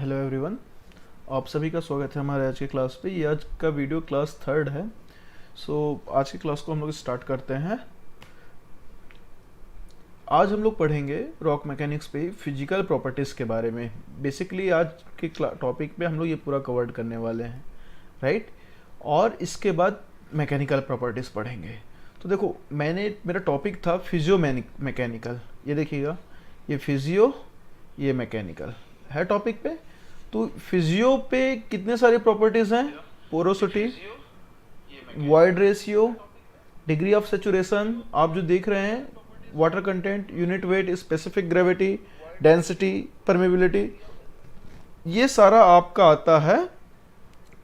Hello everyone, आप सभी का स्वागत है हमारे आज की क्लास पे। ये आज का वीडियो क्लास थर्ड है। आज की क्लास को हम लोग स्टार्ट करते हैं। आज हम लोग पढ़ेंगे रॉक मैकेनिक्स पे फिजिकल प्रॉपर्टीज़ के बारे में। बेसिकली आज के टॉपिक पे हम लोग ये पूरा कवर्ड करने वाले हैं, राइट। और इसके बाद मैकेनिकल प्रॉपर्टीज़ पढ़ेंगे। तो देखो, मेरा टॉपिक था फिजियो मैकेनिकल। ये देखिएगा, ये फिजियो, ये मैकेनिकल है टॉपिक पे। तो फिजियो पे कितने सारी प्रॉपर्टीज हैं? Porosity, void ratio, degree of saturation, आप जो देख रहे हैं, water content, unit weight, specific gravity, density, permeability, ये सारा आपका आता है।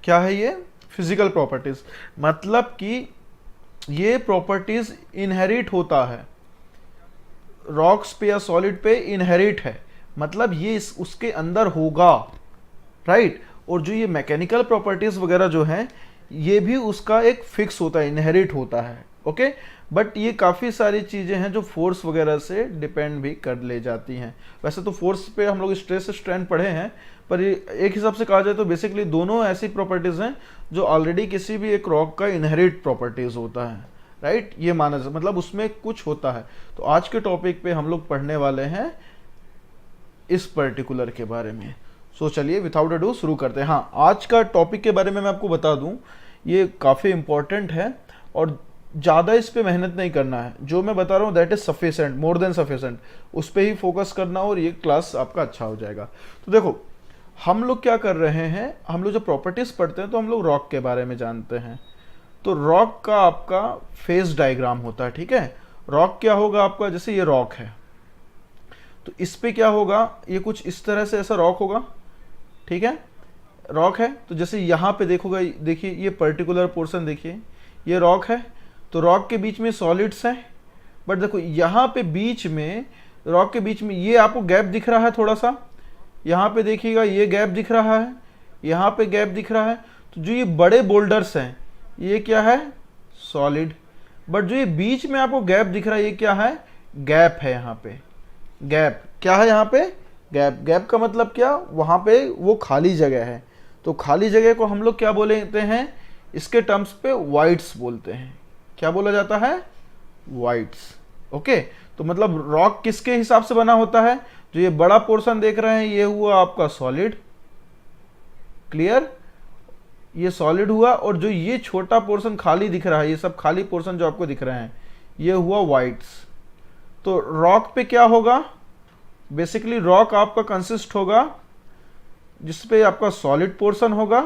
क्या है ये? Physical properties. मतलब कि ये प्रॉपर्टीज इनहेरिट होता है, रॉक्स पे या सॉलिड पे इनहेरिट है, मतलब ये उसके अंदर होगा, राइट। और जो ये मैकेनिकल प्रॉपर्टीज वगैरह जो हैं, ये भी उसका एक फिक्स होता है, इनहेरिट होता है, ओके। बट ये काफ़ी सारी चीज़ें हैं जो फोर्स वगैरह से डिपेंड भी कर ले जाती हैं। वैसे तो फोर्स पे हम लोग स्ट्रेस स्ट्रेन पढ़े हैं, पर एक हिसाब से कहा जाए तो बेसिकली दोनों ऐसी प्रॉपर्टीज़ हैं जो ऑलरेडी किसी भी एक रॉक का इनहेरिट प्रॉपर्टीज़ होता है, राइट। ये माना जाए, मतलब उसमें कुछ होता है। तो आज के टॉपिक पे हम लोग पढ़ने वाले हैं इस पर्टिकुलर के बारे में। चलिए विदाउट अडू शुरू करते हैं। हाँ, आज का टॉपिक के बारे में मैं आपको बता दूं, ये काफ़ी इंपॉर्टेंट है और ज़्यादा इस पे मेहनत नहीं करना है। जो मैं बता रहा हूँ that is sufficient, more than sufficient, उस पर ही फोकस करना और ये क्लास आपका अच्छा हो जाएगा। तो देखो, हम लोग क्या कर रहे हैं, हम लोग जो प्रॉपर्टीज़ पढ़ते हैं तो हम लोग रॉक के बारे में जानते हैं। तो रॉक का आपका फेज डायग्राम होता है, ठीक है। रॉक क्या होगा आपका, जैसे ये रॉक है तो इस पे क्या होगा, ये कुछ इस तरह से ऐसा रॉक होगा, ठीक है। रॉक है तो जैसे यहाँ पे देखोगे, देखिए ये पर्टिकुलर पोर्शन, देखिए ये रॉक है, तो रॉक के बीच में सॉलिड्स हैं। बट देखो यहाँ पे बीच में, रॉक के बीच में ये आपको गैप दिख रहा है थोड़ा सा, यहाँ पे देखिएगा ये गैप दिख रहा है, यहाँ पे गैप दिख रहा है। तो जो ये बड़े बोल्डर्स हैं ये क्या है? सॉलिड। बट जो ये बीच में आपको गैप दिख रहा है ये क्या है? गैप है। यहाँ पे गैप क्या है? यहाँ पे गैप। गैप का मतलब क्या? वहाँ पे वो खाली जगह है। तो खाली जगह को हम लोग क्या बोलते हैं? इसके टर्म्स पे वाइड्स बोलते हैं। क्या बोला जाता है? Wides, okay. तो मतलब रॉक किसके हिसाब से बना होता है? जो ये बड़ा पोर्शन देख रहे हैं ये हुआ आपका सॉलिड, क्लियर, ये सॉलिड हुआ। और जो ये छोटा पोर्शन खाली दिख रहा है, ये सब खाली पोर्शन जो आपको दिख रहे हैं, ये हुआ वाइड्स। तो रॉक पे क्या होगा? बेसिकली रॉक आपका कंसिस्ट होगा जिसपे आपका सॉलिड पोर्शन होगा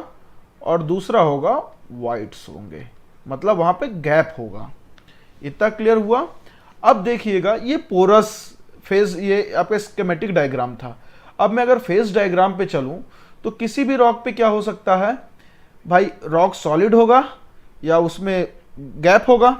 और दूसरा होगा वाइड्स होंगे, मतलब वहां पे गैप होगा। इतना क्लियर हुआ? अब देखिएगा, ये पोरस फेज, ये आपका स्कीमेटिक डायग्राम था। अब मैं अगर फेज डायग्राम पे चलूं तो किसी भी रॉक पे क्या हो सकता है भाई? रॉक सॉलिड होगा या उसमें गैप होगा,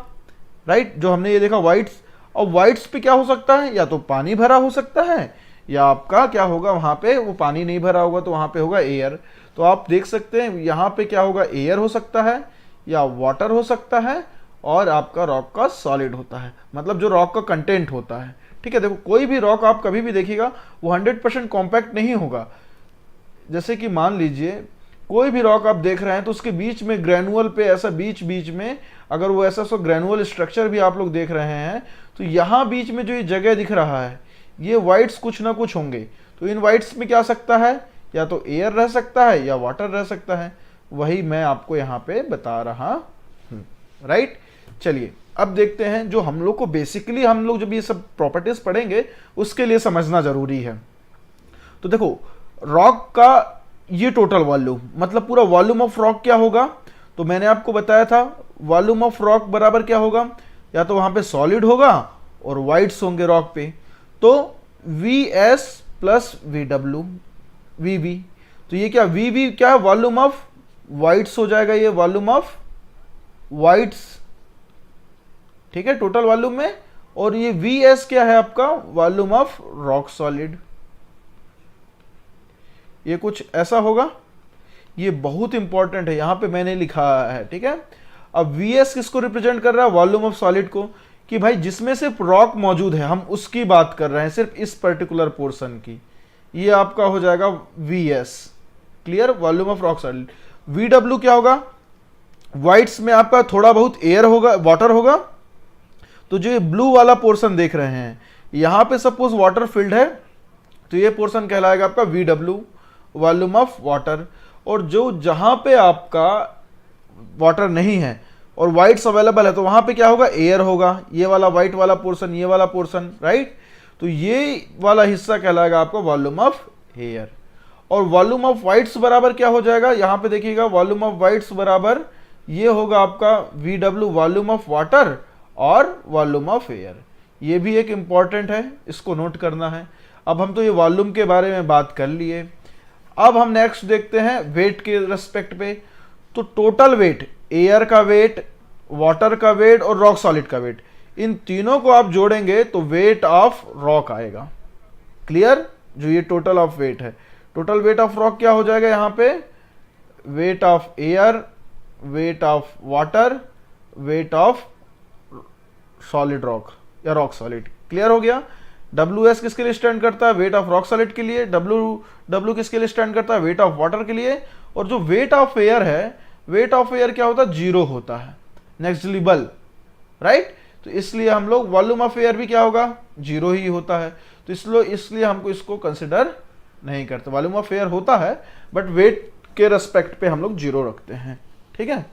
राइट। जो हमने ये देखा वाइड्स। और वाइड्स पे क्या हो सकता है? या तो पानी भरा हो सकता है, या आपका क्या होगा, वहां पे वो पानी नहीं भरा होगा तो वहां पे होगा एयर। तो आप देख सकते हैं यहाँ पे क्या होगा, एयर हो सकता है या वाटर हो सकता है, और आपका रॉक का सॉलिड होता है, मतलब जो रॉक का कंटेंट होता है, ठीक है। देखो, कोई भी रॉक आप कभी भी देखिएगा वो 100% कॉम्पैक्ट नहीं होगा। जैसे कि मान लीजिए कोई भी रॉक आप देख रहे हैं तो उसके बीच में ग्रेनुअल पे ऐसा बीच बीच में, अगर वो ऐसा ग्रेनुअल स्ट्रक्चर भी आप लोग देख रहे हैं, तो यहाँ बीच में जो ये जगह दिख रहा है ये वाइड्स कुछ ना कुछ होंगे। तो इन वाइड्स में क्या सकता है? या तो एयर रह सकता है या वाटर रह सकता है। वही मैं आपको यहाँ पे बता रहा हूँ, राइट। चलिए अब देखते हैं, जो हम लोग को बेसिकली, हम लोग जब ये सब प्रॉपर्टीज पढ़ेंगे उसके लिए समझना जरूरी है। तो देखो, रॉक का ये टोटल वॉल्यूम, मतलब पूरा वॉल्यूम ऑफ रॉक क्या होगा? तो मैंने आपको बताया था वॉल्यूम ऑफ रॉक बराबर क्या होगा? या तो वहां पे सॉलिड होगा और वाइड्स होंगे रॉक पे, तो Vs प्लस VW, VV। तो ये क्या VV क्या है? वॉल्यूम ऑफ वाइड्स हो जाएगा, ये वॉल्यूम ऑफ वाइड्स, ठीक है, टोटल वॉल्यूम में। और ये Vs क्या है आपका? Volume of rock solid. ये कुछ ऐसा होगा। ये बहुत इंपॉर्टेंट है, यहां पे मैंने लिखा है, ठीक है। अब Vs किसको रिप्रेजेंट कर रहा है? वॉल्यूम ऑफ सॉलिड को, कि भाई जिसमें सिर्फ रॉक मौजूद है, हम उसकी बात कर रहे हैं, सिर्फ इस पर्टिकुलर पोर्शन की। ये आपका हो जाएगा Vs, clear, volume of rock solid. Vw क्या होगा, व्हाइट्स में आपका थोड़ा बहुत एयर होगा, वाटर होगा। तो जो ये ब्लू वाला पोर्शन देख रहे हैं, यहां पे सपोज वाटर फिल्ड है, तो ये पोर्शन कहलाएगा आपका Vw, वॉल्यूम ऑफ वाटर। और जो जहां पे आपका वाटर नहीं है और व्हाइट्स अवेलेबल है, तो वहां पे क्या होगा, एयर होगा, ये वाला व्हाइट वाला पोर्शन, ये वाला पोर्शन, राइट। तो ये वाला हिस्सा कहलाएगा आपका वॉल्यूम ऑफ एयर। और वॉल्यूम ऑफ व्हाइट्स बराबर क्या हो जाएगा, यहां पे देखिएगा, वॉल्यूम ऑफ व्हाइट्स बराबर ये होगा आपका Vw, वॉल्यूम ऑफ वाटर और वॉल्यूम ऑफ एयर। ये भी एक इंपॉर्टेंट है, इसको नोट करना है। अब हम तो ये वॉल्यूम के बारे में बात कर लिए। अब हम नेक्स्ट देखते हैं वेट के रेस्पेक्ट पे। तो टोटल वेट, एयर का वेट, वाटर का वेट और रॉक सॉलिड का वेट, इन तीनों को आप जोड़ेंगे तो वेट ऑफ रॉक आएगा, क्लियर। जो ये टोटल ऑफ वेट है, टोटल वेट ऑफ रॉक क्या हो जाएगा, यहां पे weight of air, wait of water, weight of solid rock या रॉक सॉलिड, क्लियर हो गया। WS किसके लिए स्टैंड करता है, वेट ऑफ रॉक सॉलिड के लिए। W किसके लिए स्टैंड करता है, वेट ऑफ वाटर के लिए। और जो वेट ऑफ एयर है, वेट ऑफ एयर क्या होता है, 0 होता है, नेग्लिजिबल, राइट। तो इसलिए हम लोग वॉल्यूम ऑफ एयर भी क्या होगा, 0 ही होता है। तो इसलिए हमको इसको कंसिडर नहीं करते। वॉल्यूम ऑफ एयर होता है बट वेट के रेस्पेक्ट पे हम लोग 0 रखते हैं, ठीक है।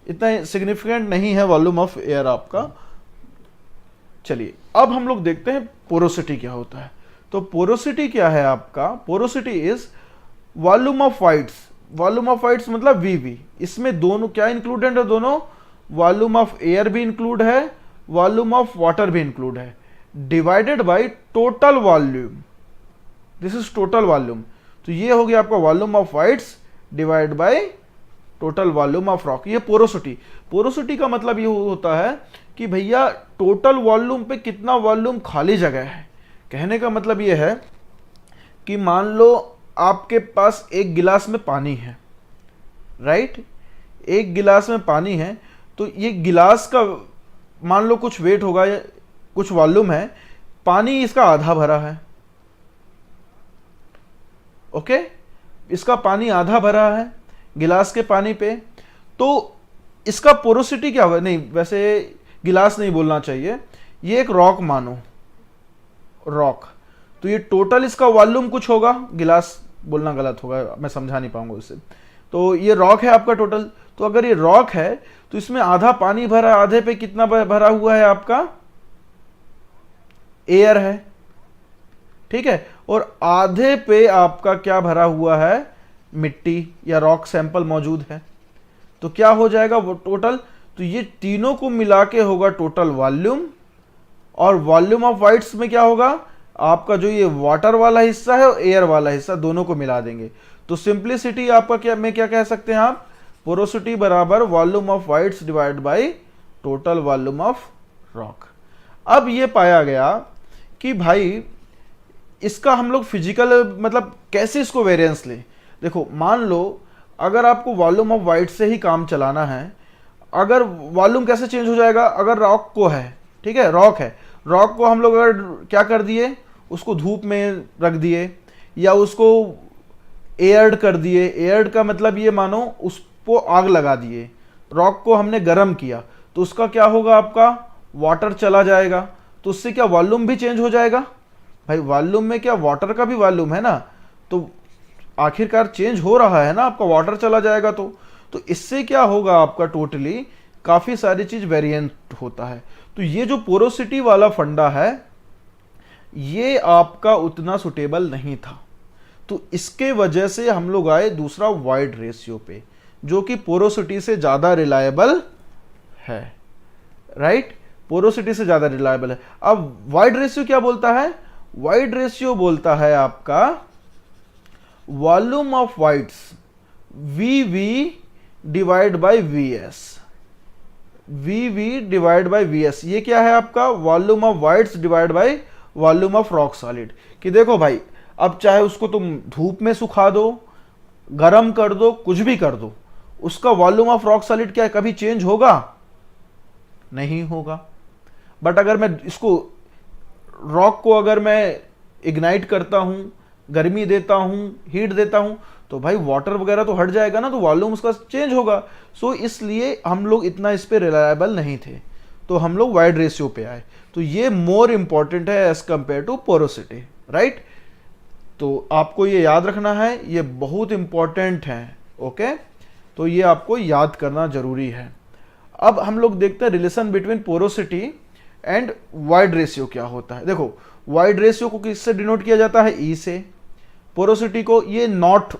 इतना सिग्निफिकेंट नहीं है वॉल्यूम ऑफ एयर आपका। चलिए अब हम लोग देखते हैं पोरोसिटी क्या होता है। तो पोरोसिटी क्या है आपका, porosity is volume of whites, volume of whites मतलब VV। इसमें दोनों क्या इंक्लूडेड है, दोनों वॉल्यूम ऑफ एयर भी इंक्लूड है, वॉल्यूम ऑफ वाटर भी इंक्लूड है, divided by total volume, this is total volume. तो ये हो गया आपका volume of whites divide by total volume of rock, ये पोरोसिटी। पोरोसिटी का मतलब ये होता है कि भैया टोटल वॉल्यूम पे कितना वॉल्यूम खाली जगह है। कहने का मतलब ये है कि मान लो आपके पास एक गिलास में पानी है, राइट, एक गिलास में पानी है। तो ये गिलास का मान लो कुछ वेट होगा या कुछ वॉल्यूम है, पानी इसका आधा भरा है, ओके, इसका पानी आधा भरा है गिलास के पानी पे। तो इसका पोरोसिटी क्या होगा, नहीं वैसे गिलास नहीं बोलना चाहिए, ये एक रॉक मानो, रॉक। तो ये टोटल इसका वॉल्यूम कुछ होगा, गिलास बोलना गलत होगा, मैं समझा नहीं पाऊंगा उसे। तो ये रॉक है आपका टोटल। तो अगर ये रॉक है तो इसमें आधा पानी भरा, आधे पे कितना भरा हुआ है आपका, एयर है, ठीक है। और आधे पे आपका क्या भरा हुआ है, मिट्टी या रॉक सैंपल मौजूद है। तो क्या हो जाएगा वो टोटल, तो ये तीनों को मिला के होगा टोटल वॉल्यूम। और वॉल्यूम ऑफ व्हाइट्स में क्या होगा, आपका जो ये वाटर वाला हिस्सा है और एयर वाला हिस्सा, दोनों को मिला देंगे। तो सिंप्लिसिटी आपका क्या कह सकते हैं आप, पोरोसिटी बराबर volume of whites divide by total volume of rock. अब ये पाया गया कि भाई इसका हम लोग फिजिकल मतलब कैसे इसको वेरिएंस ले। देखो मान लो अगर आपको वॉल्यूम ऑफ व्हाइट से ही काम चलाना है, अगर वॉल्यूम कैसे चेंज हो जाएगा, अगर रॉक को है, ठीक है, रॉक है, रॉक को हम लोग अगर क्या कर दिए, उसको धूप में रख दिए या उसको एयर्ड कर दिए, एयर्ड का मतलब ये मानो उसको आग लगा दिए, रॉक को हमने गर्म किया, तो उसका क्या होगा, आपका वाटर चला जाएगा। तो उससे क्या वॉल्यूम भी चेंज हो जाएगा, भाई वॉल्यूम में क्या वाटर का भी वॉल्यूम है ना, तो आखिरकार चेंज हो रहा है ना, आपका वाटर चला जाएगा। तो इससे क्या होगा, आपका टोटली काफी सारी चीज वेरिएंट होता है। तो ये जो पोरोसिटी वाला फंडा है ये आपका उतना सुटेबल नहीं था। तो इसके वजह से हम लोग आए दूसरा वाइड रेशियो पे, जो कि पोरोसिटी से ज्यादा रिलायबल है, राइट, पोरोसिटी से ज्यादा रिलायबल है। अब वाइड रेशियो क्या बोलता है, वाइड रेशियो बोलता है आपका volume of whites VV divide by VS, VV divide by VS। ये क्या है आपका, volume of whites divide by volume of rock solid. कि देखो भाई अब चाहे उसको तुम धूप में सुखा दो, गरम कर दो, कुछ भी कर दो, उसका वॉल्यूम ऑफ रॉक सॉलिड क्या है, कभी चेंज होगा नहीं होगा। बट अगर मैं इसको रॉक को अगर मैं इग्नाइट करता हूं, गर्मी देता हूँ, हीट देता हूँ, तो भाई वाटर वगैरह तो हट जाएगा ना, तो वॉल्यूम उसका चेंज होगा। सो इसलिए हम लोग इतना इस पे रिलायबल नहीं थे, तो हम लोग वाइड रेशियो पे आए। तो ये मोर इंपॉर्टेंट है as compare to porosity, right. तो आपको ये याद रखना है, ये बहुत इंपॉर्टेंट है, ओके। तो ये आपको याद करना जरूरी है। अब हम लोग देखते हैं relation between porosity and void ratio क्या होता है। देखो, वाइड रेशियो को किससे डिनोट किया जाता है? ई से। पोरोसिटी को ये नॉट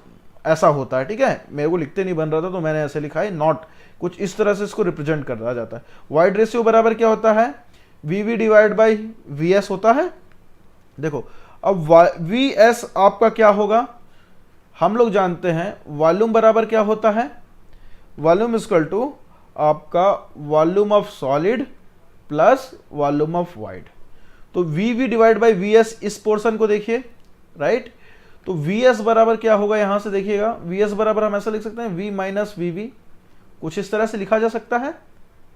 ऐसा होता है, ठीक है, मेरे को लिखते नहीं बन रहा था तो मैंने ऐसे लिखा है नॉट, कुछ इस तरह से इसको रिप्रेजेंट करा जाता है। वाइड रेशियो बराबर क्या होता है? V V divide by V S होता है। देखो अब वी एस आपका क्या होगा, हम लोग जानते हैं वॉल्यूम बराबर क्या होता है? वॉल्यूम इक्वल टू आपका volume of solid plus volume of void. तो V V divide by V S, इस पोर्शन को देखिए, राइट। तो वी एस बराबर क्या होगा, यहां से देखिएगा, वी एस बराबर हम ऐसा लिख सकते हैं वी माइनस वी वी, कुछ इस तरह से लिखा जा सकता है,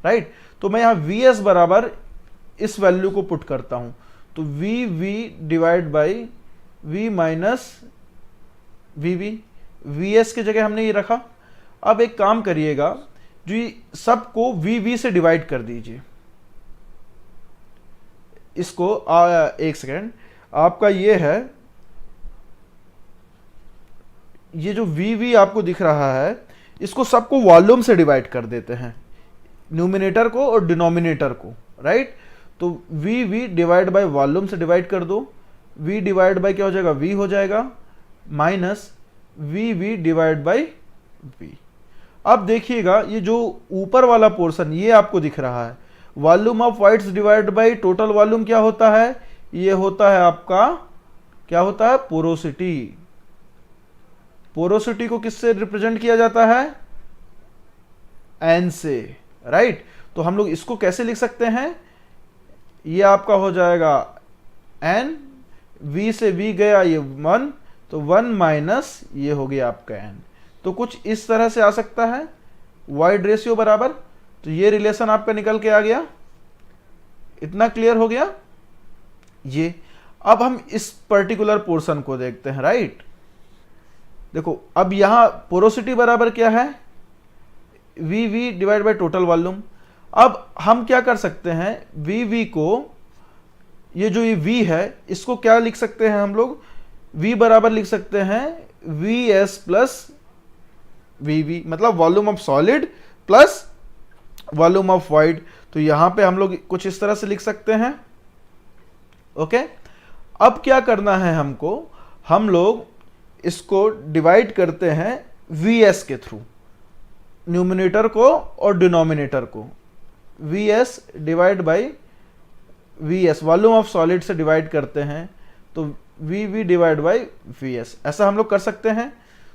राइट। तो मैं यहां वी एस बराबर इस वैल्यू को पुट करता हूं, तो V V divide by V minus V V, V S की जगह हमने ये रखा। अब एक काम करिएगा, जो सबको वी वी से डिवाइड कर दीजिए, इसको एक सेकेंड, आपका ये है, ये जो वी वी आपको दिख रहा है, इसको सबको वॉल्यूम से डिवाइड कर देते हैं, न्यूमिनेटर को और डिनोमिनेटर को, राइट। तो V V divide by volume से डिवाइड कर दो, वी डिवाइड बाय क्या हो जाएगा, वी हो जाएगा, minus V V divide by V. अब देखिएगा ये जो ऊपर वाला पोर्शन ये आपको दिख रहा है, volume of voids divide by total volume क्या होता है? ये होता है आपका, क्या होता है? पोरोसिटी। पोरोसिटी को किससे रिप्रेजेंट किया जाता है? एन से, राइट। तो हम लोग इसको कैसे लिख सकते हैं? ये आपका हो जाएगा एन, वी से वी गया ये 1, तो 1 माइनस ये हो गया आपका एन। तो कुछ इस तरह से आ सकता है वाइड रेशियो बराबर। तो ये रिलेशन आपका निकल के आ गया, इतना क्लियर हो गया ये। अब हम इस पर्टिकुलर पोर्शन को देखते हैं, राइट। देखो अब यहां पोरोसिटी बराबर क्या है? V V divide by total volume. अब हम क्या कर सकते हैं, वी वी को, ये जो ये वी है इसको क्या लिख सकते हैं हम लोग? वी बराबर लिख सकते हैं V S plus V V, मतलब volume of solid plus volume of void. तो यहां पे हम लोग कुछ इस तरह से लिख सकते हैं, ओके। अब क्या करना है हमको, हम लोग इसको डिवाइड करते हैं वी एस के थ्रू, न्यूमिनेटर को और डिनोमिनेटर को। V S divide by V S, volume of solid से डिवाइड करते हैं, तो V V divide by V S, ऐसा हम लोग कर सकते हैं।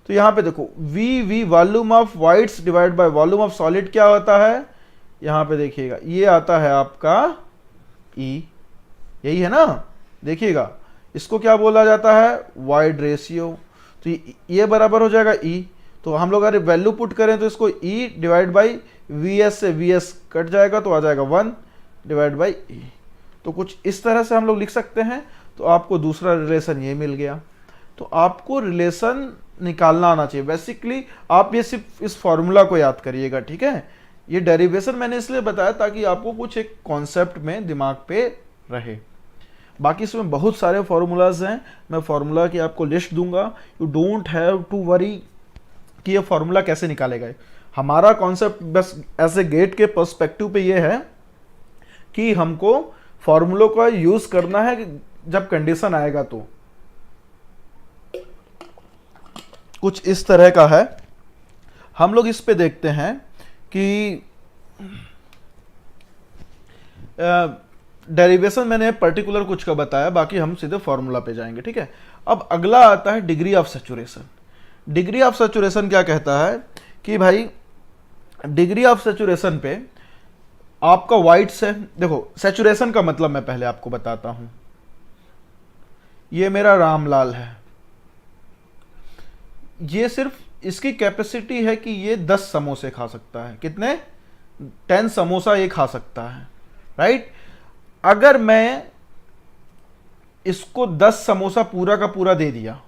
तो यहां पे देखो V V volume of voids divide by volume of solid क्या होता है? यहां पे देखिएगा ये आता है आपका ई, यही है ना, देखिएगा इसको क्या बोला जाता है? Void ratio. तो ये बराबर हो जाएगा ई। तो हम लोग अगर वैल्यू पुट करें तो इसको ई डिवाइड बाई वी एस से वी एस कट जाएगा, तो आ जाएगा 1 डिवाइड बाई ई। तो कुछ इस तरह से हम लोग लिख सकते हैं। तो आपको दूसरा रिलेशन ये मिल गया। तो आपको रिलेशन निकालना आना चाहिए। बेसिकली आप ये सिर्फ इस फॉर्मूला को याद करिएगा, ठीक है। ये डेरिवेशन मैंने इसलिए बताया ताकि आपको कुछ एक कॉन्सेप्ट में दिमाग पे रहे। बाकी इसमें बहुत सारे फॉर्मूलाज हैं, मैं फॉर्मूला की आपको लिस्ट दूंगा। You don't have to worry कि ये फॉर्मूला कैसे निकालेगा। हमारा कॉन्सेप्ट बस ऐसे गेट के पर्सपेक्टिव पे ये है कि हमको फॉर्मूलों का यूज करना है जब कंडीशन आएगा। तो कुछ इस तरह का है। हम लोग इस पे देखते हैं कि डेरिवेशन मैंने पर्टिकुलर कुछ का बताया, बाकी हम सीधे फॉर्मूला पे जाएंगे, ठीक है। अब अगला आता है degree of saturation. Degree of saturation क्या कहता है कि भाई डिग्री ऑफ सैचुरेशन पे आपका वाइड्स है। देखो सैचुरेशन का मतलब मैं पहले आपको बताता हूं। ये मेरा रामलाल है, ये सिर्फ इसकी कैपेसिटी है कि ये 10 समोसे खा सकता है। कितने? 10 समोसा ये खा सकता है, राइट। अगर मैं इसको 10 समोसा पूरा का पूरा दे दिया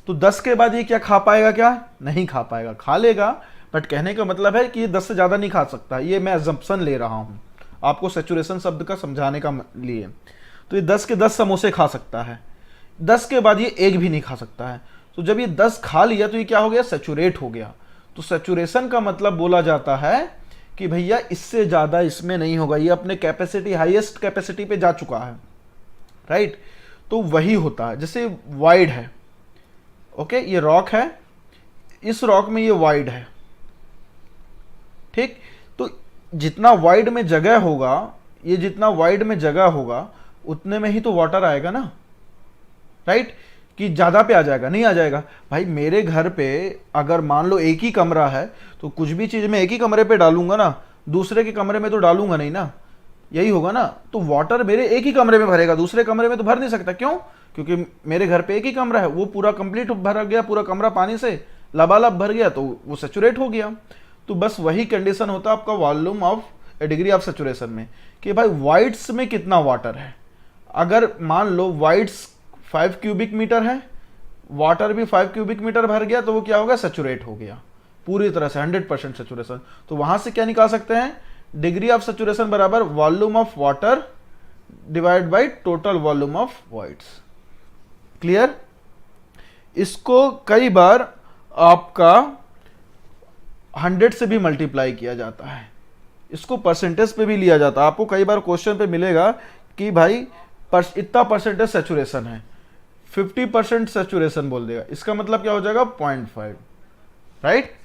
तो 10 के बाद ये क्या खा पाएगा? क्या नहीं खा पाएगा, खा लेगा, बट कहने का मतलब है कि ये 10 से ज़्यादा नहीं खा सकता। ये मैं अजम्पशन ले रहा हूँ आपको सैचुरेशन शब्द का समझाने का लिए। तो ये 10 के 10 समोसे खा सकता है, 10 के बाद ये एक भी नहीं खा सकता है। तो जब ये 10 खा लिया तो ये क्या हो गया? सैचुरेट हो गया। तो सैचुरेशन का मतलब बोला जाता है कि भैया इससे ज़्यादा इसमें नहीं होगा, ये अपने कैपेसिटी, हाईएस्ट कैपेसिटी पे जा चुका है, राइट। तो वही होता है। जैसे वाइड है, ओके, ये रॉक है, इस रॉक में ये वाइड है, ठीक। तो जितना वाइड में जगह होगा, ये जितना वाइड में जगह होगा उतने में ही तो वाटर आएगा ना, राइट। कि ज़्यादा पे आ जाएगा? नहीं आ जाएगा भाई। मेरे घर पे अगर मान लो एक ही कमरा है तो कुछ भी चीज़ मैं एक ही कमरे पे डालूंगा ना, दूसरे के कमरे में तो डालूंगा नहीं ना, यही होगा ना। तो वाटर मेरे एक ही कमरे में भरेगा, दूसरे कमरे में तो भर नहीं सकता। क्यों? क्योंकि मेरे घर पे एक ही कमरा है, वो पूरा कंप्लीट भर गया, पूरा कमरा पानी से लबालब भर गया, तो वो सैचुरेट हो गया। तो बस वही कंडीशन होता है आपका volume of degree of saturation में, कि भाई वाइड्स में कितना वाटर है। अगर मान लो वाइड्स 5 क्यूबिक मीटर है, वाटर भी 5 क्यूबिक मीटर भर गया, तो वो क्या होगा? सैचुरेट हो गया पूरी तरह से, 100% सैचुरेशन। तो वहां से क्या निकाल सकते हैं? डिग्री ऑफ सैचुरेशन बराबर volume of water divide by total volume of wides. Clear? इसको कई बार आपका 100 से भी मल्टीप्लाई किया जाता है, इसको परसेंटेज पे भी लिया जाता है। आपको कई बार क्वेश्चन पे मिलेगा कि भाई इतना परसेंटेज सैचुरेशन है, 50% सैचुरेशन बोल देगा, इसका मतलब क्या हो जाएगा? 0.5, राइट।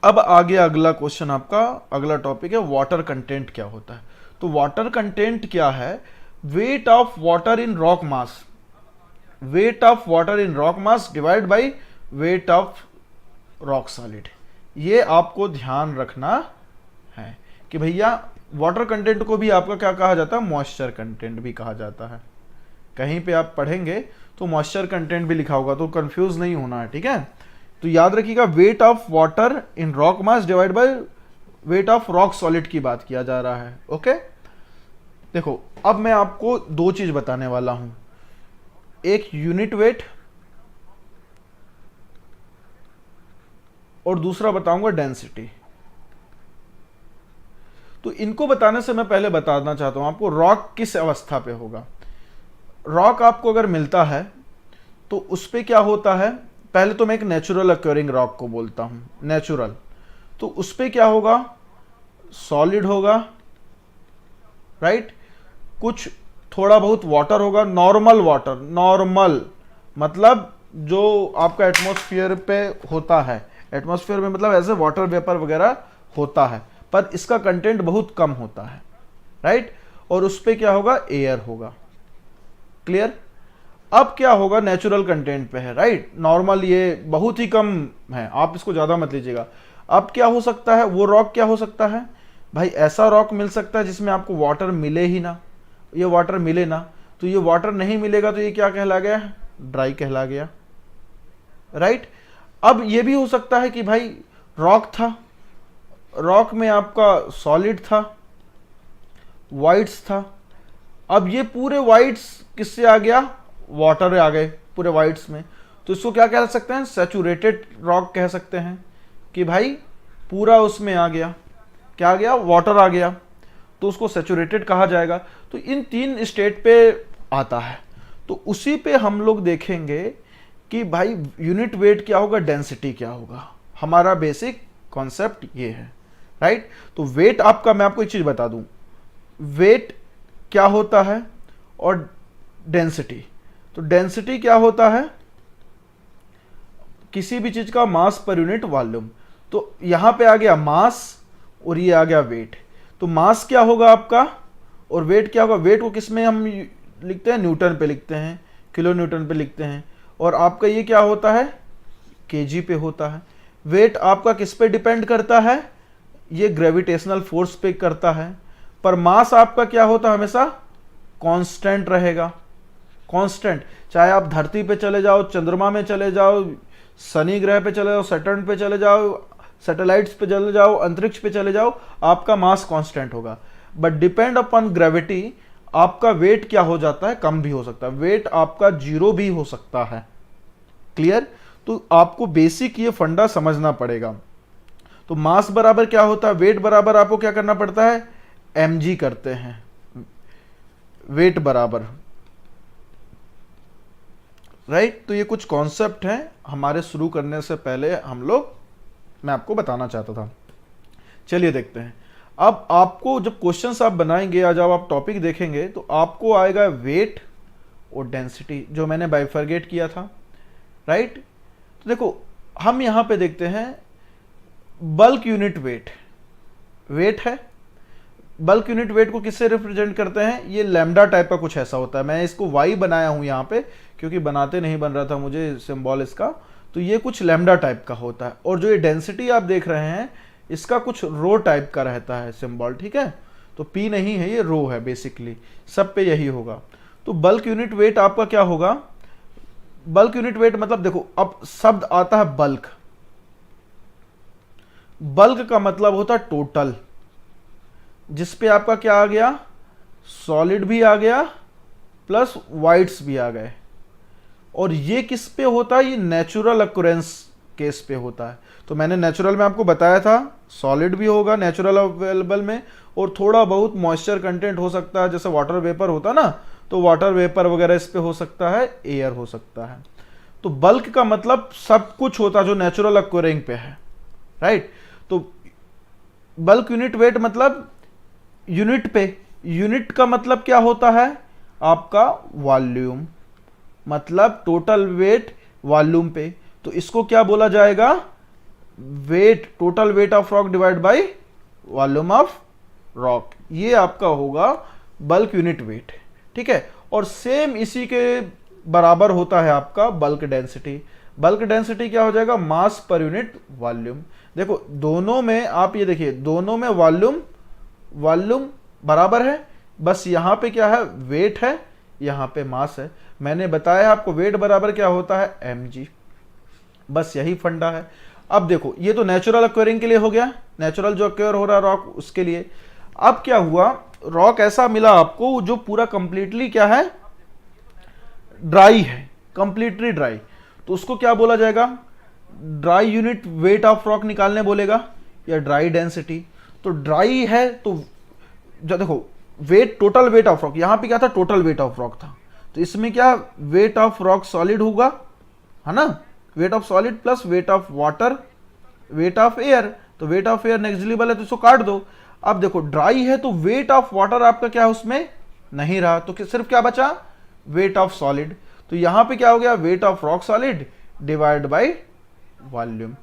अब आगे अगला क्वेश्चन, आपका अगला टॉपिक है वाटर कंटेंट क्या होता है। तो वाटर कंटेंट क्या है? Wait of water in rock mass, wait of water in rock mass divide by weight of rock solid. ये आपको ध्यान रखना है कि भैया वाटर कंटेंट को भी आपका क्या कहा जाता है? मॉइस्चर कंटेंट भी कहा जाता है। कहीं पे आप पढ़ेंगे तो मॉइस्चर कंटेंट भी लिखा होगा, तो कंफ्यूज नहीं होना है, ठीक है। तो याद रखिएगा, wait of water in rock mass divide by weight of rock solid की बात किया जा रहा है, ओके। देखो अब मैं आपको दो चीज बताने वाला हूं, एक यूनिट वेट और दूसरा बताऊंगा डेंसिटी। तो इनको बताने से मैं पहले बताना चाहता हूं आपको रॉक किस अवस्था पे होगा। रॉक आपको अगर मिलता है तो उस पे क्या होता है? पहले तो मैं एक नेचुरल अक्योरिंग रॉक को बोलता हूं, नेचुरल। तो उस पे क्या होगा? सॉलिड होगा, राइट। कुछ थोड़ा बहुत वाटर होगा, नॉर्मल वाटर, नॉर्मल मतलब जो आपका एटमॉस्फेयर पे होता है, एटमॉस्फेयर में मतलब ऐसे वाटर वेपर वगैरह होता है, पर इसका कंटेंट बहुत कम होता है, राइट। और उस पे क्या होगा? एयर होगा। क्लियर? अब क्या होगा? नेचुरल कंटेंट पे है, राइट। नॉर्मल ये बहुत ही कम है, आप इसको ज्यादा मत लीजिएगा। अब क्या हो सकता है? वो रॉक क्या हो सकता है भाई? ऐसा रॉक मिल सकता है जिसमें आपको वाटर मिले ही ना, ये वाटर मिले ना। तो ये वाटर नहीं मिलेगा तो ये क्या कहला गया? ड्राई कहला गया, राइट। अब ये भी हो सकता है कि भाई रॉक था, रॉक में आपका सॉलिड था, वाइड्स था। अब ये पूरे वाइड्स किससे आ गया? वाटर आ गए पूरे वाइड्स में। तो इसको क्या कह सकते हैं? सैचुरेटेड रॉक कह सकते हैं कि भाई पूरा उसमें आ गया, क्या आ गया? वाटर आ गया, तो उसको सैचुरेटेड कहा जाएगा। तो इन तीन स्टेट पे आता है। तो उसी पे हम लोग देखेंगे कि भाई यूनिट वेट क्या होगा, डेंसिटी क्या होगा। हमारा बेसिक कॉन्सेप्ट ये है, राइट। तो वेट आपका, मैं आपको एक चीज बता दूं, वेट क्या होता है और डेंसिटी। तो डेंसिटी क्या होता है? किसी भी चीज का मास पर यूनिट वॉल्यूम। तो यहां पे आ गया मास और ये आ गया वेट। तो मास क्या होगा आपका और वेट क्या होगा? वेट को किस में हम लिखते हैं? न्यूटन पे लिखते हैं, किलो न्यूटन पे लिखते हैं। और आपका ये क्या होता है? केजी पे होता है। वेट आपका किस पे डिपेंड करता है? ये ग्रेविटेशनल फोर्स पे करता है। पर मास आपका क्या होता है? हमेशा कांस्टेंट रहेगा, कांस्टेंट। चाहे आप धरती पे चले जाओ, चंद्रमा में चले जाओ, शनि ग्रह पे चले जाओ, सैटर्न पे चले जाओ, सैटेलाइट्स पे चले जाओ, अंतरिक्ष पे चले जाओ, आपका मास कांस्टेंट होगा। बट डिपेंड अपॉन ग्रेविटी आपका वेट क्या हो जाता है? कम भी हो सकता है। वेट आपका 0 भी हो सकता है, क्लियर? तो आपको बेसिक ये फंडा समझना पड़ेगा। तो मास बराबर क्या होता है, वेट बराबर आपको क्या करना पड़ता है, mg करते हैं, वेट बराबर, राइट। तो ये कुछ कॉन्सेप्ट हैं हमारे शुरू करने से पहले मैं आपको बताना चाहता था। चलिए देखते हैं। अब आपको जब क्वेश्चंस आप बनाएंगे या जब आप टॉपिक देखेंगे तो आपको आएगा वेट और डेंसिटी, जो मैंने बाइफरगेट किया था, राइट। तो देखो हम यहां पे देखते हैं बल्क यूनिट वेट है। बल्क यूनिट वेट को किससे रिप्रेजेंट करते हैं, ये लैम्डा टाइप का कुछ ऐसा होता है। मैं इसको वाई बनाया हूं यहाँ पे क्योंकि बनाते नहीं बन रहा था मुझे सिंबल इसका। तो ये कुछ लैम्डा टाइप का होता है। और जो ये डेंसिटी आप देख रहे हैं इसका कुछ रो टाइप का रहता है सिंबल, ठीक है। तो पी नहीं है, ये रो है, बेसिकली सब पे यही होगा। तो बल्क यूनिट वेट आपका क्या होगा, बल्क यूनिट वेट मतलब देखो अब शब्द आता है बल्क। बल्क का मतलब होता है टोटल, जिसपे आपका क्या आ गया, सॉलिड भी आ गया प्लस वाइट्स भी आ गए। और ये किस पे होता है, ये नेचुरल अक्यूरेंस केस पे होता है। तो मैंने नेचुरल में आपको बताया था सॉलिड भी होगा नेचुरल अवेलेबल में, और थोड़ा बहुत मॉइस्चर कंटेंट हो सकता है, जैसे वाटर वेपर होता ना, तो वाटर वेपर वगैरह इस पे हो सकता है, एयर हो सकता है। तो बल्क का मतलब सब कुछ होता है जो नेचुरल अक्यूरिंग पे है, राइट। तो बल्क यूनिट वेट मतलब यूनिट पे, यूनिट का मतलब क्या होता है आपका वॉल्यूम, मतलब टोटल वेट वॉल्यूम पे। तो इसको क्या बोला जाएगा, weight, total weight of rock divide by volume of rock, ये आपका होगा बल्क यूनिट वेट, ठीक है। और सेम इसी के बराबर होता है आपका बल्क डेंसिटी। बल्क डेंसिटी क्या हो जाएगा, मास पर यूनिट वॉल्यूम। देखो दोनों में आप ये देखिए, दोनों में वॉल्यूम बराबर है, बस यहां पे क्या है, वेट है, यहां पे मास है। मैंने बताया आपको वेट बराबर क्या होता है, mg, बस यही फंडा है। अब देखो ये तो नेचुरल अक्वेयरिंग के लिए हो गया, नेचुरल जो अक्वेयर हो रहा है रॉक उसके लिए। अब क्या हुआ, रॉक ऐसा मिला आपको जो पूरा कंप्लीटली क्या है, ड्राई है, कंप्लीटली ड्राई। तो उसको क्या बोला जाएगा, dry unit weight of rock निकालने बोलेगा, या ड्राई डेंसिटी। तो ड्राई है तो जो देखो weight, total weight of rock, यहां पे क्या था, टोटल वेट ऑफ रॉक था। तो इसमें क्या, वेट ऑफ रॉक सॉलिड होगा, है ना, weight of solid plus wait of water, weight of air. तो वेट ऑफ एयर नेग्लिजिबल है तो इसको काट दो। अब देखो ड्राई है तो वेट ऑफ वाटर आपका क्या है उसमें नहीं रहा, तो सिर्फ क्या बचा, वेट ऑफ सॉलिड। तो यहां पे क्या हो गया, wait of rock solid divide by volume.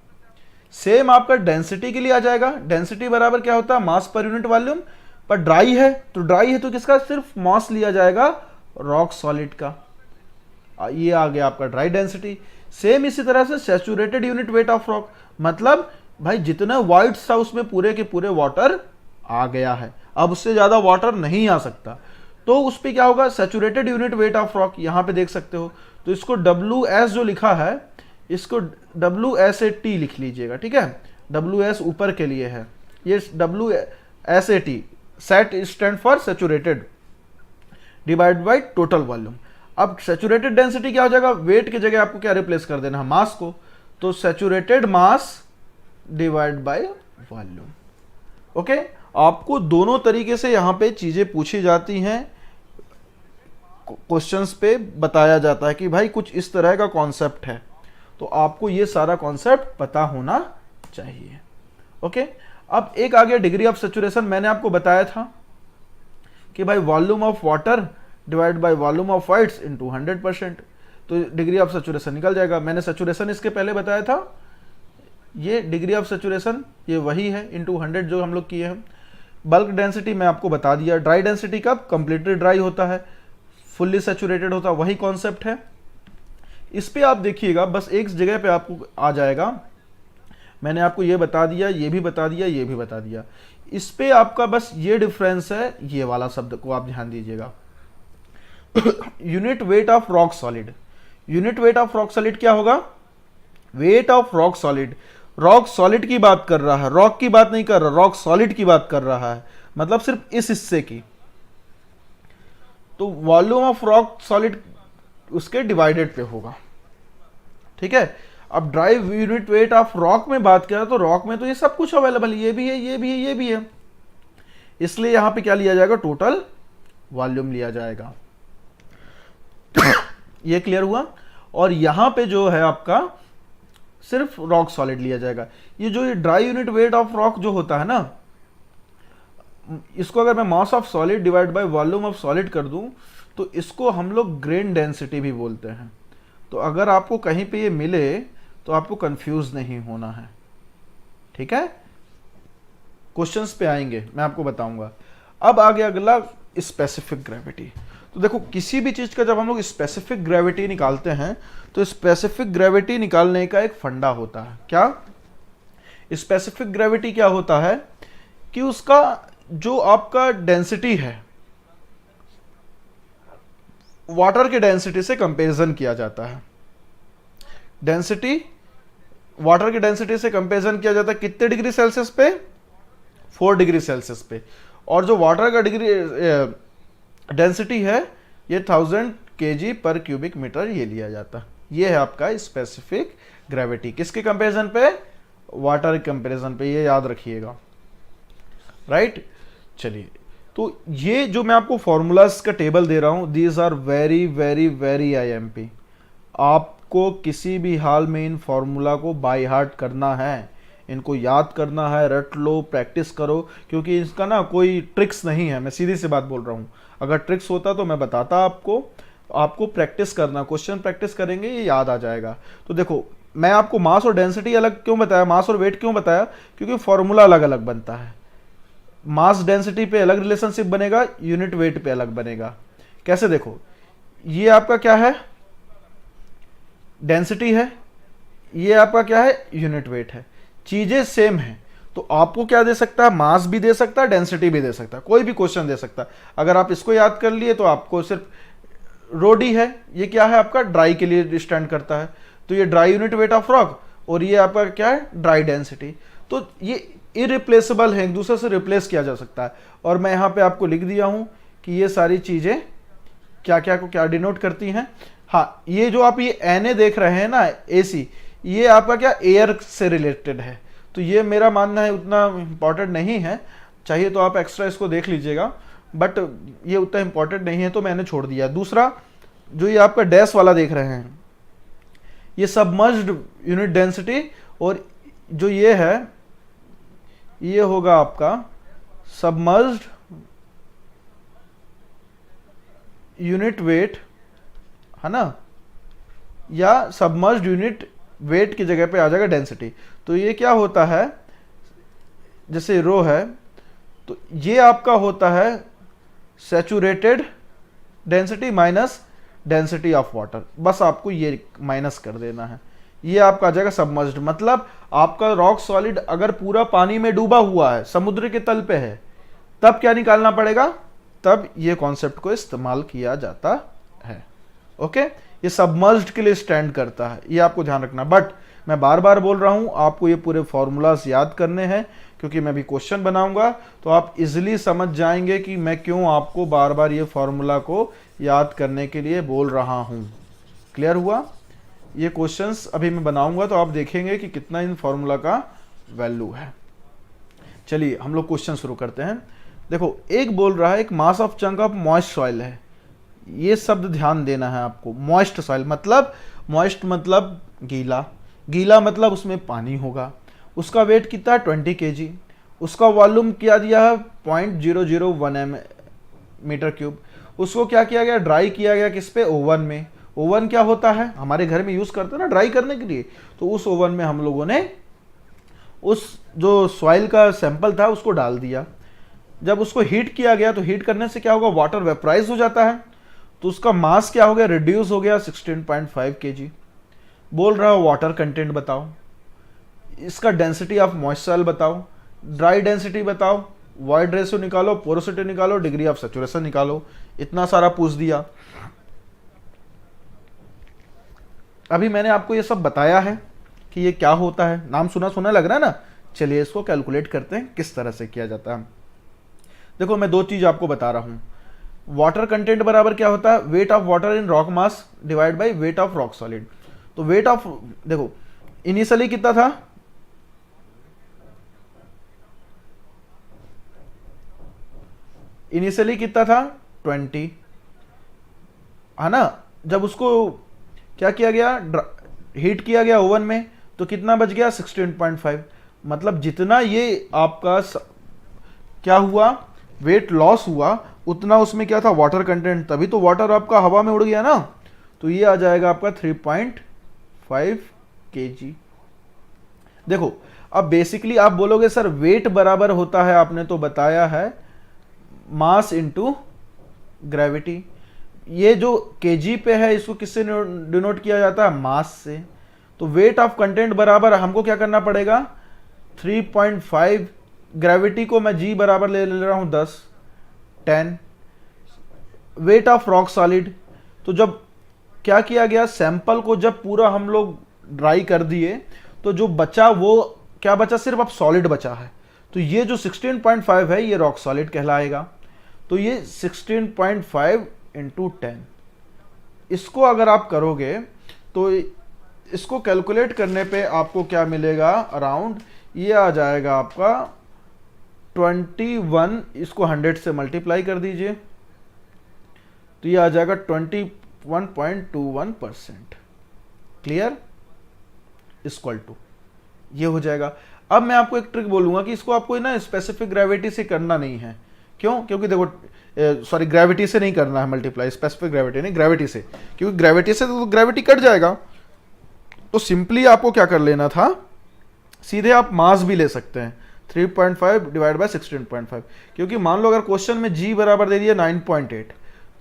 Same आपका डेंसिटी के लिए आ जाएगा, डेंसिटी बराबर क्या होता है, मास पर यूनिट वॉल्यूम। पर ड्राई है तो किसका, सिर्फ मास लिया जाएगा रॉक सॉलिड का, ये आ गया आपका ड्राई डेंसिटी। सेम इसी तरह से saturated unit weight of rock, मतलब भाई जितना वाइट्स था उसमें पूरे के पूरे वाटर आ गया है, अब उससे ज्यादा वाटर नहीं आ सकता। तो उस पर क्या होगा, saturated unit weight of rock, यहां पे देख सकते हो। तो इसको WS जो लिखा है, इसको WSAT लिख लीजिएगा, ठीक है। WS ऊपर के लिए है, ये WSAT, set stand for saturated divide by total volume. अब सैचुरेटेड डेंसिटी क्या हो जाएगा, वेट की जगह आपको क्या रिप्लेस कर देना है, मास को। तो saturated mass divide by volume. Okay, आपको दोनों तरीके से यहां पे चीजें पूछी जाती हैं, क्वेश्चंस पे बताया जाता है कि भाई कुछ इस तरह का कॉन्सेप्ट है, तो आपको ये सारा कॉन्सेप्ट पता होना चाहिए। ओके, अब एक आ गया डिग्री ऑफ सैचुरेशन। मैंने आपको बताया था कि भाई volume of water divide by volume of whites into 100%, तो डिग्री ऑफ सैचुरेशन निकल जाएगा। मैंने सैचुरेशन इसके पहले बताया था, ये डिग्री ऑफ सैचुरेशन ये वही है इनटू 100 जो हम लोग किए हैं। बल्क डेंसिटी मैं आपको बता दिया, ड्राई डेंसिटी कब कंप्लीटली ड्राई होता है, फुल्ली सैचुरेटेड होता है, वही कॉन्सेप्ट है। इस पे आप देखिएगा, बस एक जगह पे आपको आ जाएगा, मैंने आपको ये बता दिया, ये भी बता दिया, ये भी बता दिया। इस पे आपका बस ये डिफरेंस है, ये वाला शब्द को आप ध्यान दीजिएगा। Unit weight of rock solid, unit weight of rock solid क्या होगा, wait of rock solid. Rock solid की बात कर रहा है, रॉक की बात नहीं कर रहा, रॉक सॉलिड की बात कर रहा है, मतलब सिर्फ इस हिस्से की। तो वॉल्यूम ऑफ रॉक सॉलिड उसके डिवाइडेड पे होगा, ठीक है। अब dry unit weight of rock में बात करें तो रॉक में तो ये सब कुछ अवेलेबल, ये भी है, ये भी है, ये भी है, इसलिए यहां पे क्या लिया जाएगा, टोटल वॉल्यूम लिया जाएगा। ये क्लियर हुआ। और यहां पे जो है आपका सिर्फ रॉक सॉलिड लिया जाएगा। ये जो ये dry unit weight of rock जो होता है ना, इसको अगर मैं mass of solid divide by volume of solid कर दूं तो इसको हम लोग ग्रेन डेंसिटी भी बोलते हैं। तो अगर आपको कहीं पे ये मिले तो आपको कंफ्यूज नहीं होना है, ठीक है। क्वेश्चंस पे आएंगे, मैं आपको बताऊंगा। अब आगे अगला स्पेसिफिक ग्रेविटी। तो देखो किसी भी चीज का जब हम लोग स्पेसिफिक ग्रेविटी निकालते हैं तो स्पेसिफिक ग्रेविटी निकालने का एक फंडा होता है। क्या स्पेसिफिक ग्रेविटी क्या होता है कि उसका जो आपका डेंसिटी है वाटर के डेंसिटी से कंपैरिजन किया जाता है। डेंसिटी वाटर की डेंसिटी से कंपैरिजन किया जाता है कितने डिग्री सेल्सियस पे, 4 डिग्री सेल्सियस पे। और जो वाटर का डिग्री डेंसिटी है ये 1000 kg पर क्यूबिक मीटर ये लिया जाता है। ये है आपका स्पेसिफिक ग्रेविटी, किसके कंपैरिजन पे, वाटर के कंपैरिजन पे, ये याद रखिएगा, राइट। चलिए, तो ये जो मैं आपको फॉर्मूलाज का टेबल दे रहा हूं, these are very very very IMP। आपको किसी भी हाल में इन फॉर्मूला को बाय हार्ट करना है, इनको याद करना है, रट लो, प्रैक्टिस करो, क्योंकि इसका ना कोई ट्रिक्स नहीं है। मैं सीधी सी बात बोल रहा हूँ, अगर ट्रिक्स होता तो मैं बताता आपको। आपको प्रैक्टिस करना, क्वेश्चन प्रैक्टिस करेंगे ये याद आ जाएगा। तो देखो मैं आपको मास और डेंसिटी अलग क्यों बताया, मास और वेट क्यों बताया, क्योंकि फॉर्मूला अलग अलग बनता है। मास डेंसिटी पे अलग रिलेशनशिप बनेगा, यूनिट वेट पे अलग बनेगा। कैसे, देखो ये आपका क्या है, डेंसिटी है, ये आपका क्या है, यूनिट वेट है। चीजें सेम है तो आपको क्या दे सकता है, मास भी दे सकता है, डेंसिटी भी दे सकता है, कोई भी क्वेश्चन दे सकता है। अगर आप इसको याद कर लिए तो आपको सिर्फ रोडी है, ये क्या है आपका, ड्राई के लिए स्टैंड करता है, तो ये dry unit weight of rock, और ये आपका क्या है, ड्राई डेंसिटी। तो ये इरिप्लेसेबल है, एक दूसरे से रिप्लेस किया जा सकता है। और मैं यहाँ पे आपको लिख दिया हूं कि ये सारी चीजें क्या क्या को क्या डिनोट करती हैं। हाँ, ये जो आप ये Na देख रहे हैं ना, AC, ये आपका क्या एयर से रिलेटेड है। तो ये मेरा मानना है उतना इंपॉर्टेंट नहीं है, चाहिए तो आप एक्स्ट्रा इसको देख लीजिएगा, बट ये उतना इंपॉर्टेंट नहीं है तो मैंने छोड़ दिया। दूसरा जो ये आपका डैश वाला देख रहे हैं, ये सबमर्ज्ड यूनिट डेंसिटी, और जो ये है ये होगा आपका सबमर्ज्ड यूनिट वेट, है ना, या सबमर्ज्ड यूनिट वेट की जगह पे आ जाएगा डेंसिटी। तो ये क्या होता है, जैसे रो है तो ये आपका होता है saturated density minus density of water, बस आपको ये माइनस कर देना है। ये आपका आ जाएगा सबमर्ज्ड, मतलब आपका रॉक सॉलिड अगर पूरा पानी में डूबा हुआ है, समुद्र के तल पे है, तब क्या निकालना पड़ेगा, तब ये कॉन्सेप्ट को इस्तेमाल किया जाता है। ओके, ये सबमर्ज्ड के लिए स्टैंड करता है, ये आपको ध्यान रखना। बट मैं बार बार बोल रहा हूं आपको ये पूरे फॉर्मूलाज याद करने हैं, क्योंकि मैं भी क्वेश्चन बनाऊंगा तो आप इजिली समझ जाएंगे कि मैं क्यों आपको बार बार ये फॉर्मूला को याद करने के लिए बोल रहा हूं। क्लियर हुआ। ये क्वेश्चंस अभी मैं बनाऊंगा तो आप देखेंगे कि कितना इन फॉर्मूला का वैल्यू है। चलिए हम लोग क्वेश्चन शुरू करते हैं। देखो एक बोल रहा है एक mass of chunk of moist soil है, ये शब्द ध्यान देना है आपको। मॉइस्ट सॉइल मतलब, मॉइस्ट मतलब गीला, गीला मतलब उसमें पानी होगा। उसका वेट कितना है 20 kg, उसका वॉल्यूम क्या दिया है 0.001 मीटर क्यूब। उसको क्या किया गया, ड्राई किया गया किस पे, ओवन में। ओवन क्या होता है, हमारे घर में यूज करते हैं ना ड्राई करने के लिए, तो उस ओवन में हम लोगों ने उस जो सॉइल का सैंपल था उसको डाल दिया। जब उसको हीट किया गया तो हीट करने से क्या होगा, वाटर वेपराइज हो जाता है, तो उसका मास क्या हो गया, रिड्यूस हो गया 16.5 kg। बोल रहा है वाटर कंटेंट बताओ, इसका डेंसिटी ऑफ मॉइस्चर बताओ, ड्राई डेंसिटी बताओ, वॉइड रेशियो निकालो, पोरोसिटी निकालो, डिग्री ऑफ सैचुरेशन निकालो। इतना सारा पूछ दिया। अभी मैंने आपको ये सब बताया है कि ये क्या होता है, नाम सुना सुना लग रहा है ना। चलिए इसको कैलकुलेट करते हैं किस तरह से किया जाता है। देखो मैं दो चीज आपको बता रहा हूं। वाटर कंटेंट बराबर क्या होता है, wait of water in rock mass divide by weight of rock solid. तो वेट ऑफ, देखो इनिशियली कितना था, इनिशियली कितना था 20, है ना। जब उसको क्या किया गया, हीट किया गया ओवन में, तो कितना बच गया 16.5। मतलब जितना ये आपका क्या हुआ, वेट लॉस हुआ, उतना उसमें क्या था, वाटर कंटेंट, तभी तो वाटर आपका हवा में उड़ गया ना। तो ये आ जाएगा आपका 3.5 kg। देखो अब बेसिकली आप बोलोगे सर वेट बराबर होता है, आपने तो बताया है मास इनटू ग्रेविटी। ये जो केजी पे है इसको किससे डिनोट किया जाता है, मास से। तो वेट ऑफ कंटेंट बराबर हमको क्या करना पड़ेगा, 3.5, ग्रेविटी को मैं जी बराबर ले रहा हूं 10। वेट ऑफ रॉक सॉलिड, तो जब क्या किया गया, सैंपल को जब पूरा हम लोग ड्राई कर दिए, तो जो बचा वो क्या बचा, सिर्फ अब सॉलिड बचा है। तो ये जो 16.5 है ये रॉक सॉलिड कहलाएगा। तो ये 16.5 इंटू 10, इसको अगर आप करोगे तो इसको कैलकुलेट करने पे आपको क्या मिलेगा, अराउंड ये आ जाएगा आपका 21, इसको 100 से मल्टीप्लाई कर दीजिए तो ये आ जाएगा 21.21%। क्लियर, इक्वल टू ये हो जाएगा। अब मैं आपको एक ट्रिक बोलूंगा कि इसको आपको ना स्पेसिफिक ग्रेविटी से करना नहीं है। क्यों, क्योंकि देखो सॉरी ग्रेविटी से नहीं करना है मल्टीप्लाई, स्पेसिफिक ग्रेविटी नहीं, ग्रेविटी से, क्योंकि ग्रेविटी से तो ग्रेविटी कट जाएगा। तो सिंपली आपको क्या कर लेना था, सीधे आप मास भी ले सकते हैं, 3.5 डिवाइड बाय 16.5। क्योंकि मान लो अगर क्वेश्चन में जी बराबर दे दिया 9.8,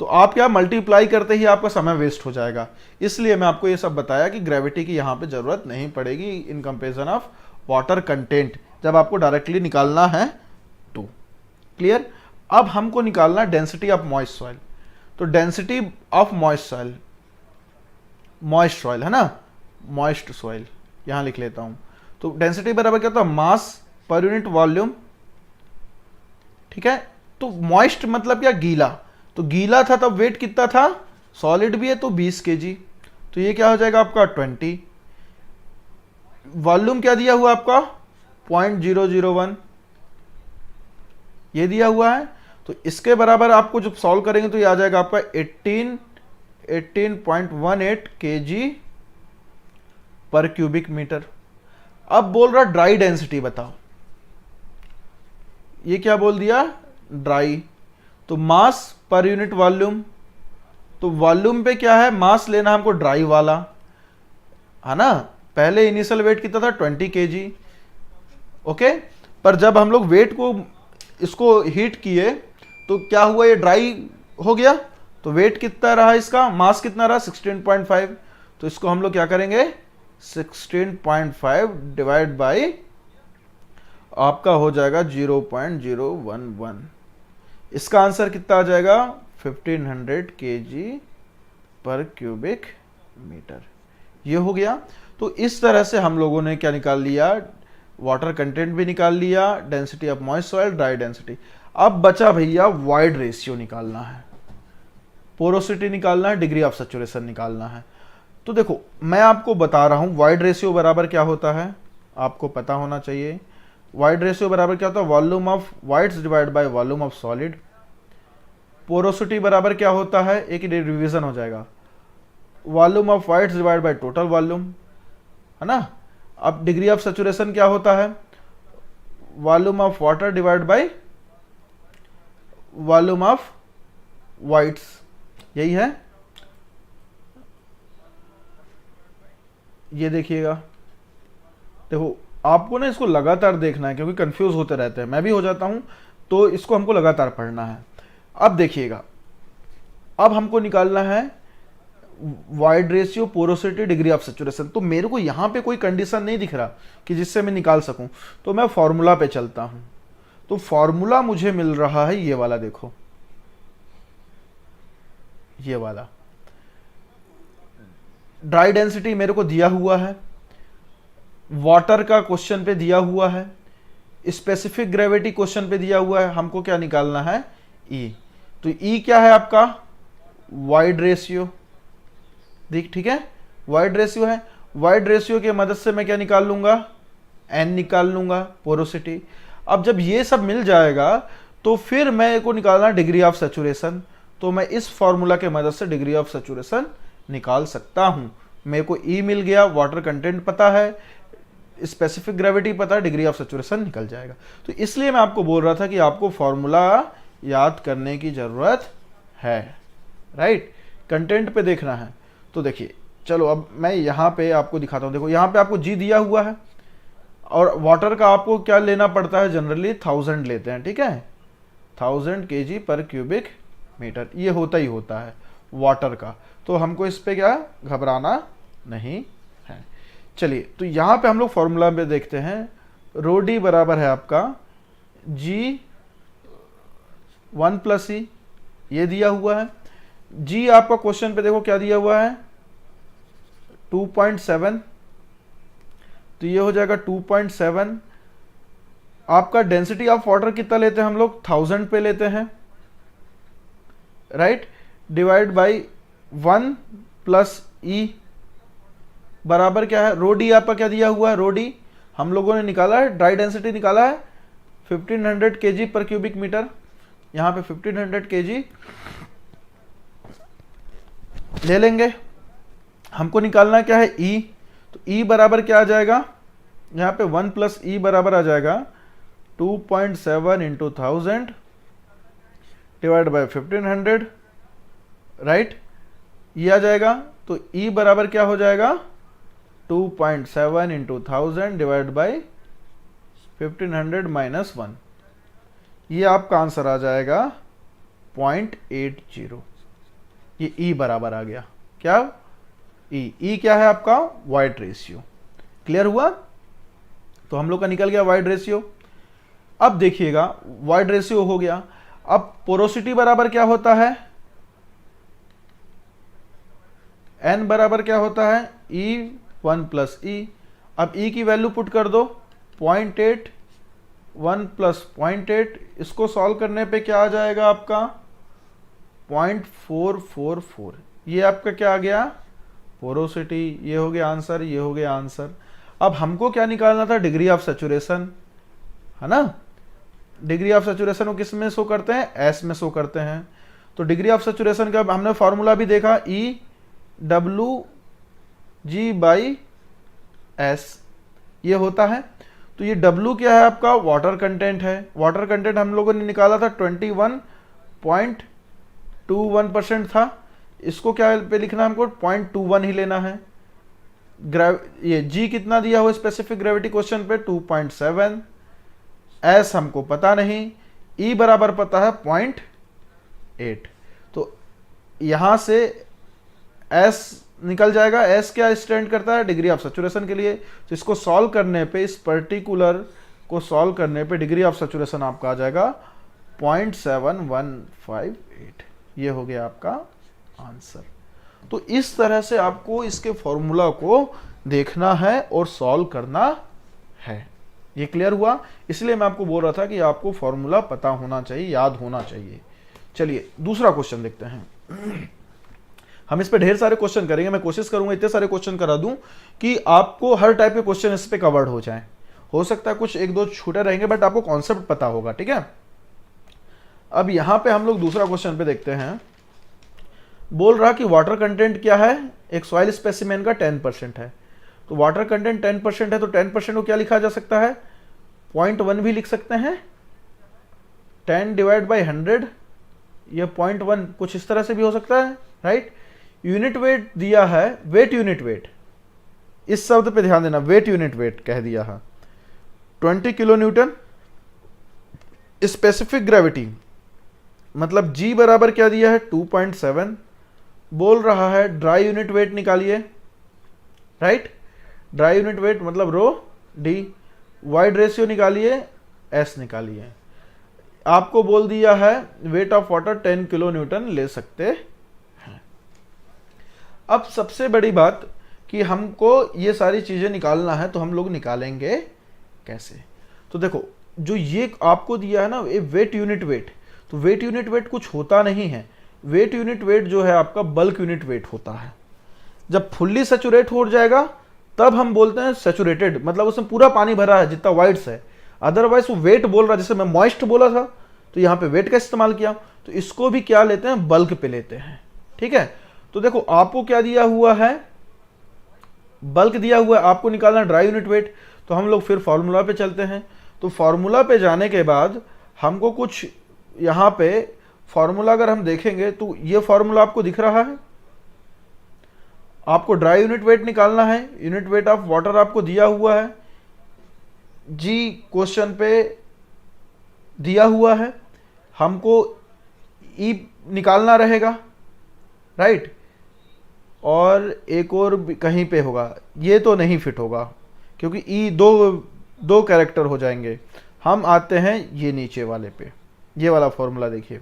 तो आप क्या मल्टीप्लाई करते ही आपका समय वेस्ट हो जाएगा। इसलिए मैं आपको ये सब बताया कि ग्रेविटी की यहाँ पे जरूरत नहीं पड़ेगी in comparison of water content, जब आपको डायरेक्टली निकालना है तो। क्लियर। अब हमको निकालना डेंसिटी ऑफ मॉइस्ट सॉइल। तो density of moist soil, moist soil है ना, मॉइस्ट सॉइल यहां लिख लेता हूं। तो डेंसिटी बराबर क्या होता है, मास पर यूनिट वॉल्यूम। ठीक है, तो मॉइस्ट मतलब क्या, गीला। तो गीला था तब वेट कितना था, सॉलिड भी है तो 20 kg। तो ये क्या हो जाएगा आपका 20। वॉल्यूम क्या दिया हुआ आपका 0.001 ये दिया हुआ है। तो इसके बराबर आपको जब सॉल्व करेंगे तो ये आ जाएगा आपका 18.18 kg पर क्यूबिक मीटर। अब बोल रहा ड्राई डेंसिटी बताओ, ये क्या बोल दिया, ड्राई। तो मास पर यूनिट वॉल्यूम, तो वॉल्यूम पे क्या है, मास लेना हमको ड्राई वाला, है ना। पहले इनिशियल वेट कितना था 20 kg, ओके। पर जब हम लोग वेट को इसको हीट किए तो क्या हुआ, ये ड्राई हो गया। तो वेट कितना रहा इसका, मास कितना रहा 16.5। तो इसको हम लोग क्या करेंगे, 16.5 डिवाइड बाई आपका हो जाएगा 0.011। इसका आंसर कितना आ जाएगा 1500 kg पर क्यूबिक मीटर। ये हो गया। तो इस तरह से हम लोगों ने क्या निकाल लिया, वाटर कंटेंट भी निकाल लिया, density of moist soil, dry density. अब बचा भैया वॉइड रेशियो निकालना है, पोरोसिटी निकालना है, डिग्री ऑफ सैचुरेशन निकालना है। तो देखो मैं आपको बता रहा हूं वॉइड रेशियो बराबर क्या होता है, आपको पता होना चाहिए। वॉइड रेशियो बराबर क्या होता है, volume of voids divide by volume of solid. Porosity बराबर क्या होता है, एक ही रिवीजन हो जाएगा, volume of voids divide by total volume, है ना। अब डिग्री ऑफ सैचुरेशन क्या होता है, volume of water divide by volume of wides, यही है। ये देखिएगा, देखो आपको ना इसको लगातार देखना है क्योंकि कंफ्यूज होते रहते हैं, मैं भी हो जाता हूं, तो इसको हमको लगातार पढ़ना है। अब देखिएगा, अब हमको निकालना है void ratio, porosity, degree of saturation. तो मेरे को यहां पे कोई कंडीशन नहीं दिख रहा कि जिससे मैं निकाल सकूं, तो मैं फॉर्मूला पे चलता हूं। तो फॉर्मूला मुझे मिल रहा है ये वाला, देखो ये वाला। ड्राई डेंसिटी मेरे को दिया हुआ है, वाटर का क्वेश्चन पे दिया हुआ है, स्पेसिफिक ग्रेविटी क्वेश्चन पे दिया हुआ है, हमको क्या निकालना है, ई। तो ई क्या है आपका, वाइड रेशियो, ठीक है, वाइड रेशियो है, वाइड रेशियो की मदद से मैं क्या निकाल लूंगा, एन निकाल लूंगा, पोरोसिटी। अब जब ये सब मिल जाएगा तो फिर मैं को निकालना डिग्री ऑफ सैचुरेशन, तो मैं इस फॉर्मूला के मदद से डिग्री ऑफ सैचुरेशन निकाल सकता हूं। मेरे को ई मिल गया, वाटर कंटेंट पता है, स्पेसिफिक ग्रेविटी पता है, डिग्री ऑफ सैचुरेशन निकल जाएगा। तो इसलिए मैं आपको बोल रहा था कि आपको फॉर्मूला याद करने की जरूरत है, राइट। कंटेंट पे देखना है तो देखिए, चलो अब मैं यहाँ पे आपको दिखाता हूँ। देखो यहाँ पे आपको जी दिया हुआ है और वाटर का आपको क्या लेना पड़ता है, जनरली 1000 लेते हैं, ठीक है, 1000 kg पर क्यूबिक मीटर, ये होता ही होता है वाटर का। तो हमको इस पे क्या घबराना नहीं है। चलिए तो यहाँ पे हम लोग फॉर्मूला में देखते हैं, रो डी बराबर है आपका जी 1 + ई, ये दिया हुआ है। जी आपका क्वेश्चन पे देखो क्या दिया हुआ है, 2.7, तो ये हो जाएगा 2.7। आपका डेंसिटी ऑफ वाटर कितना लेते हैं हम लोग, 1000 पे लेते हैं, राइट, डिवाइड बाई 1 + ई बराबर क्या है, रो डी आपका क्या दिया हुआ है, रो डी हम लोगों ने निकाला है, ड्राई डेंसिटी निकाला है 1500 kg पर क्यूबिक मीटर। यहाँ पे 1500 kg ले लेंगे। हमको निकालना क्या है, ई, तो ई बराबर क्या आ जाएगा, यहाँ पे 1 + ई बराबर आ जाएगा 2.7 × 1000 डिवाइड बाई 1500, राइट, ये आ जाएगा। तो ई बराबर क्या हो जाएगा, 2.7 × 1000 डिवाइड बाई 1500 - 1, ये आपका आंसर आ जाएगा 0.80। ये ई बराबर आ गया, क्या, ई क्या है आपका, वाइड रेशियो। क्लियर हुआ, तो हम लोग का निकल गया वाइड रेशियो। अब देखिएगा वाइड रेशियो हो गया, अब पोरोसिटी बराबर क्या होता है, एन बराबर क्या होता है, ई 1 + ई। अब ई की वैल्यू पुट कर दो, 0.8, 1 + 0.8, इसको सॉल्व करने पे क्या आ जाएगा आपका 0.444। ये आपका क्या आ गया, पोरोसिटी। ये हो गया आंसर, ये हो गया आंसर। अब हमको क्या निकालना था, डिग्री ऑफ सैचुरेशन, है ना। डिग्री ऑफ सैचुरेशन को किस में शो करते हैं, एस में शो करते हैं। तो डिग्री ऑफ सैचुरेशन का हमने फॉर्मूला भी देखा, E W G by S, ये होता है। तो ये डब्ल्यू क्या है आपका, वाटर कंटेंट है। वाटर कंटेंट हम लोगों ने निकाला था 21.21% था। इसको क्या पे लिखना है हमको, 0.21 ही लेना है। ये जी कितना दिया हुआ स्पेसिफिक ग्रेविटी क्वेश्चन पे, 2.7। एस हमको पता नहीं, ई बराबर पता है 0.8। तो यहां से एस निकल जाएगा। एस क्या स्टैंड करता है, डिग्री ऑफ सैचुरेशन के लिए। तो इसको सॉल्व करने पे, इस पर्टिकुलर को सॉल्व करने पे डिग्री ऑफ सैचुरेशन आपका आ जाएगा 0.7158। ये हो गया आपका आंसर। तो इस तरह से आपको इसके फॉर्मूला को देखना है और सॉल्व करना है। ये क्लियर हुआ, इसलिए मैं आपको बोल रहा था कि आपको फॉर्मूला पता होना चाहिए, याद होना चाहिए। चलिए दूसरा क्वेश्चन देखते हैं। हम इस पे ढेर सारे क्वेश्चन करेंगे, मैं कोशिश करूंगा इतने सारे क्वेश्चन करा दूं कि आपको हर टाइप के क्वेश्चन इस पे कवर्ड हो जाएं। हो सकता है कुछ एक दो छूटे रहेंगे, बट आपको कॉन्सेप्ट पता होगा, ठीक है। अब यहां पे हम लोग दूसरा क्वेश्चन पे देखते हैं। बोल रहा कि वाटर कंटेंट क्या है, एक सॉइल स्पेसिमेन का 10% है। तो वाटर कंटेंट 10% है, तो 10% को क्या लिखा जा सकता है, 0.1 भी लिख सकते हैं। 10 डिवाइड बाई 100, ये 0.1 कुछ इस तरह से भी हो सकता है, राइट। यूनिट वेट दिया है, वेट यूनिट वेट, इस शब्द पे ध्यान देना, वेट यूनिट वेट कह दिया है 20 किलो न्यूटन। स्पेसिफिक ग्रेविटी मतलब जी बराबर क्या दिया है, 2.7। बोल रहा है ड्राई यूनिट वेट निकालिए, राइट। ड्राई यूनिट वेट मतलब रो डी। वाइड रेशियो निकालिए, एस निकालिए। आपको बोल दिया है wait of water 10 kilo Newton ले सकते हैं। अब सबसे बड़ी बात कि हमको ये सारी चीजें निकालना है, तो हम लोग निकालेंगे कैसे। तो देखो जो ये आपको दिया है ना, ये वेट यूनिट वेट, तो वेट यूनिट वेट कुछ होता नहीं है। वेट यूनिट वेट जो है आपका बल्क यूनिट वेट होता है। जब फुल्ली सेचुरेट हो जाएगा तब हम बोलते हैं सेचुरेटेड, मतलब उसमें पूरा पानी भरा है जितना वाइट्स है। अदरवाइज वो वेट बोल रहा है, जैसे मैं मॉइस्ट बोला था तो यहाँ पे वेट का इस्तेमाल किया, तो इसको भी क्या लेते हैं, बल्क पे लेते हैं। ठीक है, तो देखो आपको क्या दिया हुआ है, बल्क दिया हुआ है, आपको निकालना ड्राई यूनिट वेट। तो हम लोग फिर फॉर्मूला पे चलते हैं। तो फॉर्मूला पे जाने के बाद हमको कुछ यहाँ पे फॉर्मूला अगर हम देखेंगे तो ये फॉर्मूला आपको दिख रहा है। आपको ड्राई यूनिट वेट निकालना है, यूनिट वेट ऑफ वाटर आपको दिया हुआ है, जी क्वेश्चन पे दिया हुआ है, हमको ई निकालना रहेगा, राइट। और एक और कहीं पे होगा, ये तो नहीं फिट होगा क्योंकि ई दो कैरेक्टर हो जाएंगे। हम आते हैं ये नीचे वाले पे, ये वाला फॉर्मूला देखिए।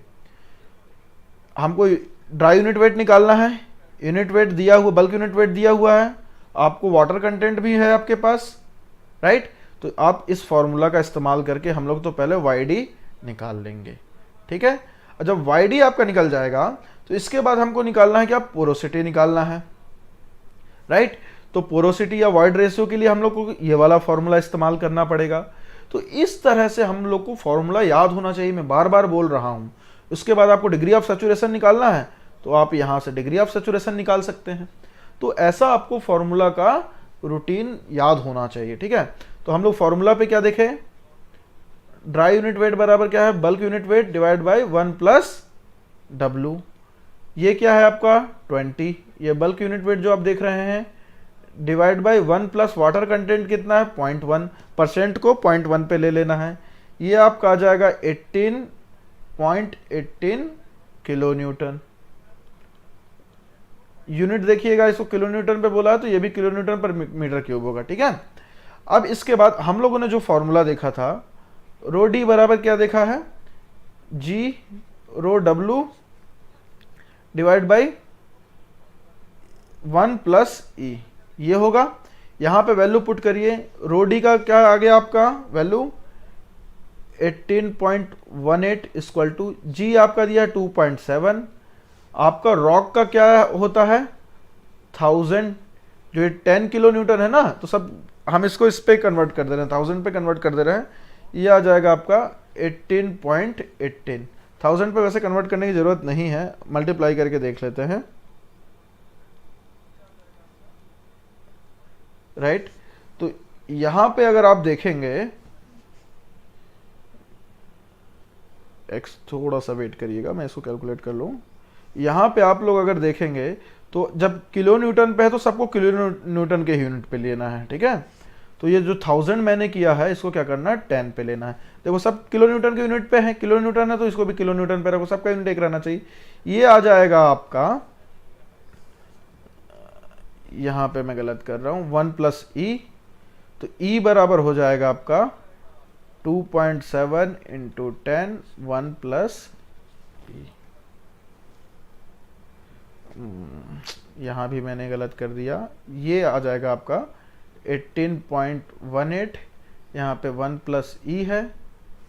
हमको ड्राई यूनिट वेट निकालना है, यूनिट वेट दिया हुआ, बल्क यूनिट वेट दिया हुआ है, आपको वाटर कंटेंट भी है आपके पास, राइट। तो आप इस फॉर्मूला का इस्तेमाल करके हम लोग तो पहले YD निकाल लेंगे। ठीक है, और जब YD आपका निकल जाएगा तो इसके बाद हमको निकालना है क्या, पोरोसिटी निकालना है, राइट। तो पोरोसिटी या वॉइड रेशियो के लिए हम लोग को ये वाला फॉर्मूला इस्तेमाल करना पड़ेगा। तो इस तरह से हम लोग को फॉर्मूला याद होना चाहिए, मैं बार बार बोल रहा हूँ। उसके बाद आपको डिग्री ऑफ सैचुरेशन निकालना है तो आप यहाँ से डिग्री ऑफ सैचुरेशन निकाल सकते हैं। तो ऐसा आपको फॉर्मूला का रूटीन याद होना चाहिए। ठीक है, तो हम लोग फॉर्मूला पे क्या देखें, ड्राई यूनिट वेट बराबर क्या है, bulk unit weight divide by 1 plus W। ये क्या है आपका 20, ये बल्क यूनिट वेट जो आप देख रहे हैं, divide by 1 plus water content कितना है 0.1%, को 0.1 पे ले लेना है। ये आपका आ जाएगा 18.18 किलो न्यूटन। यूनिट देखिएगा, इसको किलो न्यूटन पे बोला है तो ये भी किलो न्यूटन पर मीटर क्यूब होगा। ठीक है, अब इसके बाद हम लोगों ने जो फॉर्मूला देखा था, रो डी बराबर क्या देखा है, G rho W divide by 1 प्लस ई, ये होगा। यहां पे वैल्यू पुट करिए, रो डी का क्या आ गया आपका वैल्यू 18.18 इक्वल टू जी आपका दिया 2.7। आपका रॉक का क्या होता है 1000, जो ये 10 किलो न्यूटन है ना, तो सब हम इसको इस पे कन्वर्ट कर दे रहे हैं, 1000 पे कन्वर्ट कर दे रहे हैं। ये आ जाएगा आपका 18.18। 1000 पे वैसे कन्वर्ट करने की जरूरत नहीं है, मल्टीप्लाई करके देख लेते हैं, राइट। तो यहां पे अगर आप देखेंगे, एक्स थोड़ा सा वेट करिएगा, मैं इसको कैलकुलेट कर लूं। यहां पे आप लोग अगर देखेंगे तो जब किलो न्यूटन पे है तो सबको किलो न्यूटन के यूनिट पे लेना है। ठीक है, तो ये जो 1000 मैंने किया है इसको क्या करना है 10 पे लेना है। देखो सब किलो न्यूटन के यूनिट पे है, किलो न्यूटन है तो इसको भी किलो न्यूटन पे रखो, सबका यूनिट एक रहना चाहिए। ये आ जाएगा आपका, यहां पे मैं गलत कर रहा हूं, 1 प्लस ई, तो ई बराबर हो जाएगा आपका 2.7 इंटू 10 1 प्लस ई। यहां भी मैंने गलत कर दिया, ये आ जाएगा आपका 18.18, यहाँ पे 1 प्लस ई है।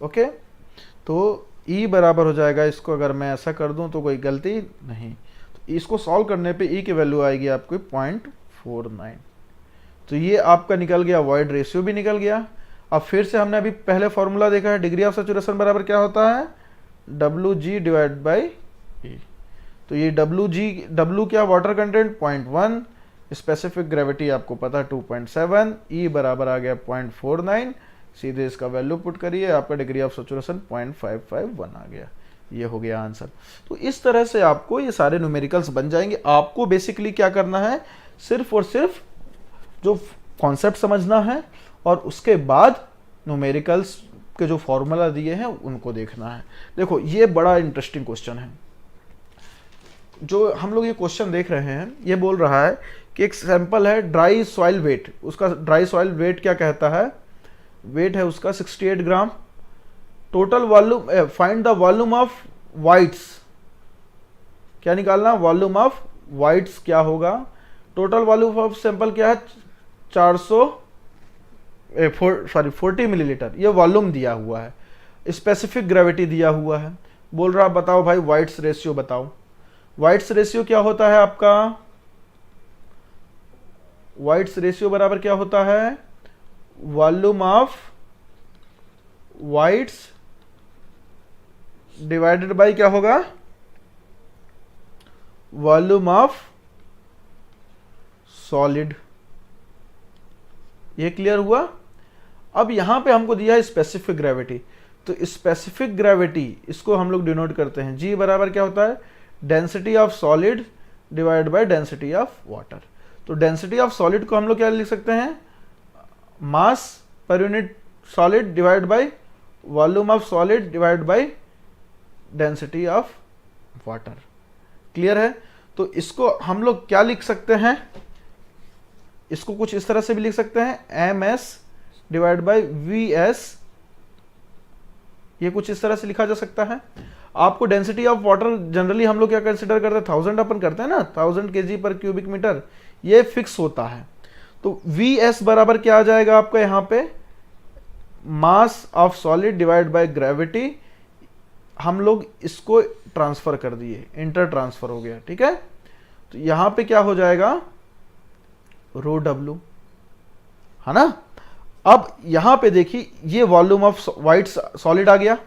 ओके, तो ई बराबर हो जाएगा, इसको अगर मैं ऐसा कर दूं तो कोई गलती नहीं, तो इसको सॉल्व करने पे ई की वैल्यू आएगी आपको 0.49। तो ये आपका निकल गया, वॉइड रेशियो भी निकल गया। अब फिर से हमने अभी पहले फॉर्मूला देखा है, डिग्री ऑफ सैचुरेशन बराबर क्या होता है WG डिवाइड बाई ई। तो ये W क्या, वाटर कंटेंट 0.1, स्पेसिफिक ग्रेविटी आपको पता है 2.7, ई बराबर आ गया 0.49। सीधे इसका वैल्यू पुट करिए, आपका डिग्री ऑफ सैचुरेशन 0.551 आ गया। ये हो गया आंसर। तो इस तरह से आपको ये सारे न्यूमेरिकल्स बन जाएंगे। आपको बेसिकली क्या करना है, सिर्फ और सिर्फ जो कॉन्सेप्ट समझना है और उसके बाद न्यूमेरिकल्स के जो फॉर्मूला दिए हैं उनको देखना है। देखो ये बड़ा इंटरेस्टिंग क्वेश्चन है, जो हम लोग ये क्वेश्चन देख रहे हैं, ये बोल रहा है कि एक सैंपल है ड्राई सॉइल वेट, उसका ड्राई सॉइल वेट क्या कहता है, वेट है उसका 68 gram. Total volume, find the volume of voids, क्या निकालना, वॉल्यूम ऑफ वाइट्स क्या होगा। टोटल वॉल्यूम ऑफ सैंपल क्या है 40 मिलीलीटर, ये वॉल्यूम दिया हुआ है। स्पेसिफिक ग्रेविटी दिया हुआ है, बोल रहा बताओ भाई वाइट्स रेशियो बताओ। वाइट्स रेशियो क्या होता है आपका वाइट्स रेशियो बराबर क्या होता है, volume of whites divided by क्या होगा, वॉल्यूम ऑफ सॉलिड। ये क्लियर हुआ। अब यहां पे हमको दिया है स्पेसिफिक ग्रेविटी, तो स्पेसिफिक ग्रेविटी इसको हम लोग डिनोट करते हैं, जी बराबर क्या होता है, density of solid divide by density of water. तो डेंसिटी ऑफ सॉलिड को हम लोग क्या लिख सकते हैं, mass per unit solid divide by volume of solid divide by density of water. Clear है। तो इसको हम लोग क्या लिख सकते हैं, इसको कुछ इस तरह से भी लिख सकते हैं, M S divide by V S, ये कुछ इस तरह से लिखा जा सकता है। आपको डेंसिटी ऑफ वाटर जनरली हम लोग क्या कंसिडर करते हैं, 1000 अपन करते हैं ना, 1000 kg पर क्यूबिक मीटर, ये फिक्स होता है। तो वी एस बराबर क्या आ जाएगा आपका यहाँ पे, mass of solid divide by gravity, हम लोग इसको ट्रांसफर कर दिए, इंटर ट्रांसफर हो गया, ठीक है। तो यहां पे क्या हो जाएगा, रो डब्ल्यू, है ना। अब यहां पे देखिए ये वॉल्यूम ऑफ वाइट सॉलिड आ गया,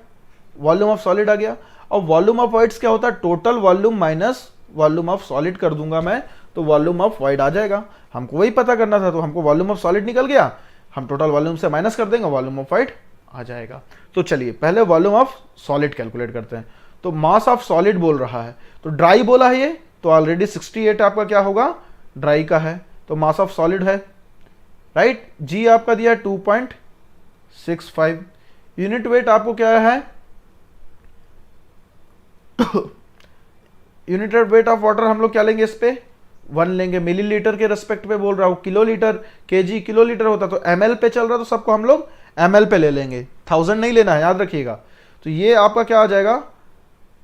वॉल्यूम ऑफ सॉलिड आ गया। अब वॉल्यूम ऑफ वाइट्स क्या होता है, total volume minus volume of solid कर दूंगा मैं, तो वॉल्यूम ऑफ वाइट आ जाएगा। हमको वही पता करना था, तो हमको वॉल्यूम ऑफ सॉलिड निकल गया, हम टोटल वॉल्यूम से माइनस कर देंगे, वॉल्यूम ऑफ वाइट आ जाएगा। तो चलिए पहले वॉल्यूम ऑफ सॉलिड कैलकुलेट करते हैं। तो मास ऑफ सॉलिड बोल रहा है, तो ड्राई बोला है ये, तो ऑलरेडी 68 आपका क्या होगा, ड्राई का है, तो मास ऑफ सॉलिड है, राइट। जी आपका दिया 2.65। यूनिट वेट आपको क्या है, यूनिट वेट ऑफ वाटर हम लोग क्या लेंगे, इस पे 1 लेंगे, मिलीलीटर के रेस्पेक्ट पे बोल रहा हूं, किलोलीटर केजी किलोलीटर होता, तो एमएल पे चल रहा, तो सबको हम लोग एमएल पे ले लेंगे, 1000 नहीं लेना है, याद रखिएगा। तो ये आपका क्या आ जाएगा,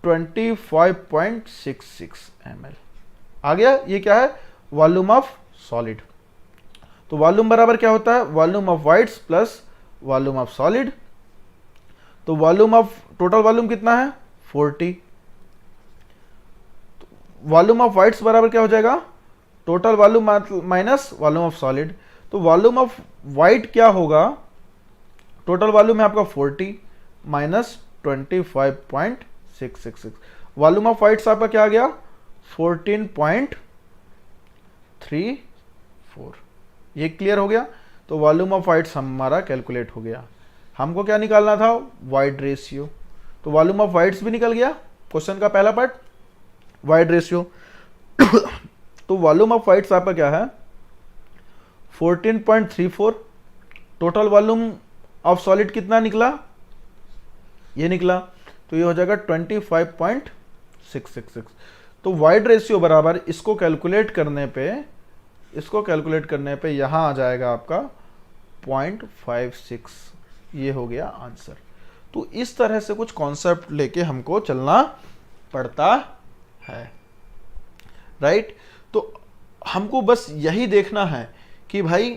25.66 ml आ गया। ये क्या है, वॉल्यूम ऑफ सॉलिड। तो वॉल्यूम बराबर क्या होता है, volume of whites plus volume of solid. तो वॉल्यूम ऑफ टोटल वॉल्यूम कितना है, 40। वॉल्यूम ऑफ वाइट्स बराबर क्या हो जाएगा, total volume minus volume of solid. तो वॉल्यूम ऑफ वाइट क्या होगा, टोटल वॉल्यूम है आपका 40 माइनस 25.666, वॉल्यूम ऑफ वाइट्स आपका क्या आ गया, 14.34। ये क्लियर हो गया। तो वॉल्यूम ऑफ वाइट्स हमारा कैलकुलेट हो गया। हमको क्या निकालना था, वाइड रेशियो। तो वॉल्यूम ऑफ वाइट्स भी निकल गया, क्वेश्चन का पहला पार्ट, वाइड रेशियो। तो वॉल्यूम ऑफ वाइट्स आपका क्या है, 14.34। टोटल वॉल्यूम ऑफ सॉलिड कितना निकला, ये निकला, तो ये हो जाएगा 25.666। तो वाइड रेशियो बराबर इसको कैलकुलेट करने पे यहां आ जाएगा आपका 0.56। ये हो गया आंसर। तो इस तरह से कुछ कॉन्सेप्ट लेके हमको चलना पड़ता है, राइट। तो हमको बस यही देखना है कि भाई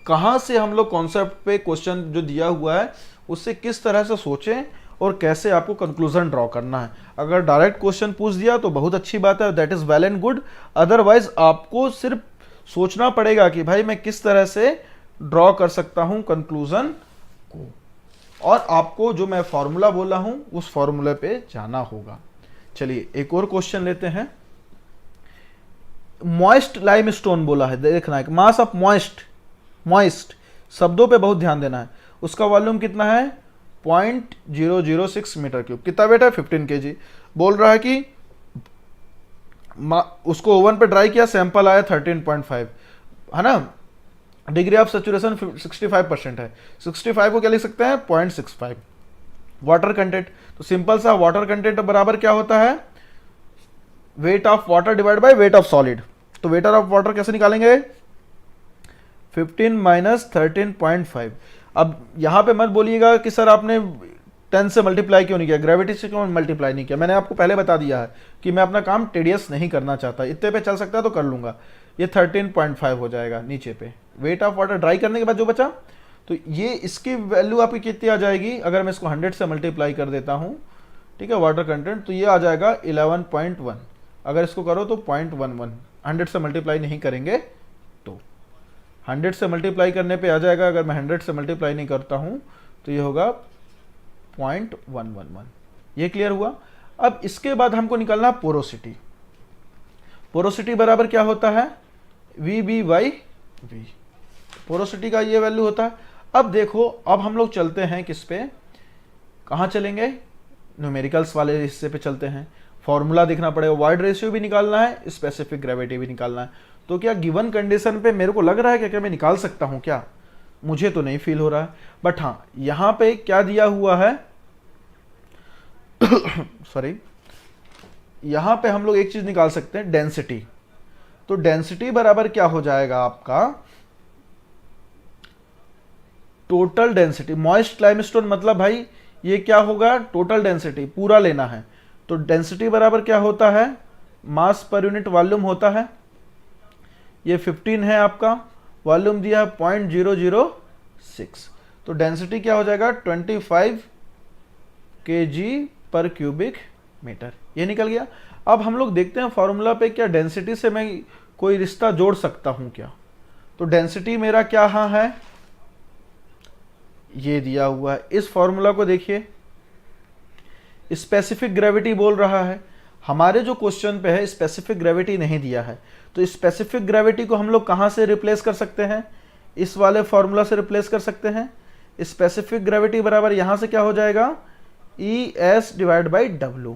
कहाँ से हम लोग कॉन्सेप्ट पे क्वेश्चन जो दिया हुआ है उससे किस तरह से सोचें और कैसे आपको कंक्लूजन ड्रॉ करना है। अगर डायरेक्ट क्वेश्चन पूछ दिया तो बहुत अच्छी बात है, that is well and good. Otherwise आपको सिर्फ सोचना पड़ेगा कि भाई मैं किस तरह से ड्रॉ कर सकता हूं कंक्लूजन को, और आपको जो मैं फॉर्मूला बोला हूं उस फॉर्मूले पे जाना होगा। चलिए एक और क्वेश्चन लेते हैं। मॉइस्ट लाइमस्टोन बोला है, देखना है मास ऑफ मॉइस्ट शब्दों पे बहुत ध्यान देना है। उसका वॉल्यूम कितना है, 0.006 मीटर क्यूब। कितना वेट है, 15 kg। बोल रहा है कि उसको ओवन पे ड्राई किया, सैंपल आया 13.5, है ना। डिग्री ऑफ सैचुरेशन 65% है, 65 को क्या लिख सकते हैं, 0.65। वाटर कंटेंट, तो सिंपल सा वाटर कंटेंट बराबर क्या होता है, wait of water divide by weight of solid. तो वेट ऑफ वाटर कैसे निकालेंगे, 15 माइनस 13.5। अब यहां पे मत बोलिएगा कि सर आपने 10 से मल्टीप्लाई क्यों नहीं किया, ग्रेविटी से क्यों मल्टीप्लाई नहीं किया। मैंने आपको पहले बता दिया है कि मैं अपना काम टेडियस नहीं करना चाहता, इतने पे चल सकता है तो कर लूंगा। ये 13.5 हो जाएगा नीचे पे, वेट ऑफ वाटर ड्राई करने के बाद जो बचा, तो ये इसकी वैल्यू आपकी कितनी आ जाएगी, अगर मैं इसको 100 से मल्टीप्लाई कर देता हूँ, ठीक है, वाटर कंटेंट, तो ये आ जाएगा 11.1। अगर इसको करो तो 0.11, 100 से मल्टीप्लाई नहीं करेंगे तो। 100 से मल्टीप्लाई करने पे आ जाएगा, अगर मैं 100 से मल्टीप्लाई नहीं करता हूँ तो ये होगा 0.111। ये क्लियर हुआ। अब इसके बाद हमको निकालना पोरोसिटी। पोरोसिटी बराबर क्या होता है, VB/V। पोरोसिटी का ये वैल्यू होता है। अब देखो, अब हम लोग चलते हैं किस पे, कहाँ चलेंगे, न्यूमेरिकल्स वाले हिस्से पे चलते हैं। फॉर्मूला देखना पड़ेगा, वॉइड रेशियो भी निकालना है, स्पेसिफिक ग्रेविटी भी निकालना है। तो क्या गिवन कंडीशन पे मेरे को लग रहा है क्या मैं निकाल सकता हूँ क्या? मुझे तो नहीं फील हो रहा है, बट हाँ यहाँ पे क्या दिया हुआ है सॉरी, यहाँ पे हम लोग एक चीज निकाल सकते हैं, डेंसिटी। तो डेंसिटी बराबर क्या हो जाएगा आपका, टोटल डेंसिटी। मॉइस्ट लाइमस्टोन मतलब भाई ये क्या होगा, टोटल डेंसिटी पूरा लेना है। तो डेंसिटी बराबर क्या होता है, मास पर यूनिट वॉल्यूम होता है। ये 15 है आपका, वॉल्यूम दिया है 0.006। तो डेंसिटी क्या हो जाएगा, 25 kg पर क्यूबिक मीटर। ये निकल गया। अब हम लोग देखते हैं फॉर्मूला पे, क्या डेंसिटी से मैं कोई रिश्ता जोड़ सकता हूं क्या? तो डेंसिटी मेरा क्या है, ये दिया हुआ है। इस फॉर्मूला को देखिए, स्पेसिफिक ग्रेविटी बोल रहा है। हमारे जो क्वेश्चन पे है स्पेसिफिक ग्रेविटी नहीं दिया है, तो स्पेसिफिक ग्रेविटी को हम लोग कहां से रिप्लेस कर सकते हैं, इस वाले फॉर्मूला से रिप्लेस कर सकते हैं। स्पेसिफिक ग्रेविटी बराबर यहां से क्या हो जाएगा, ES/W।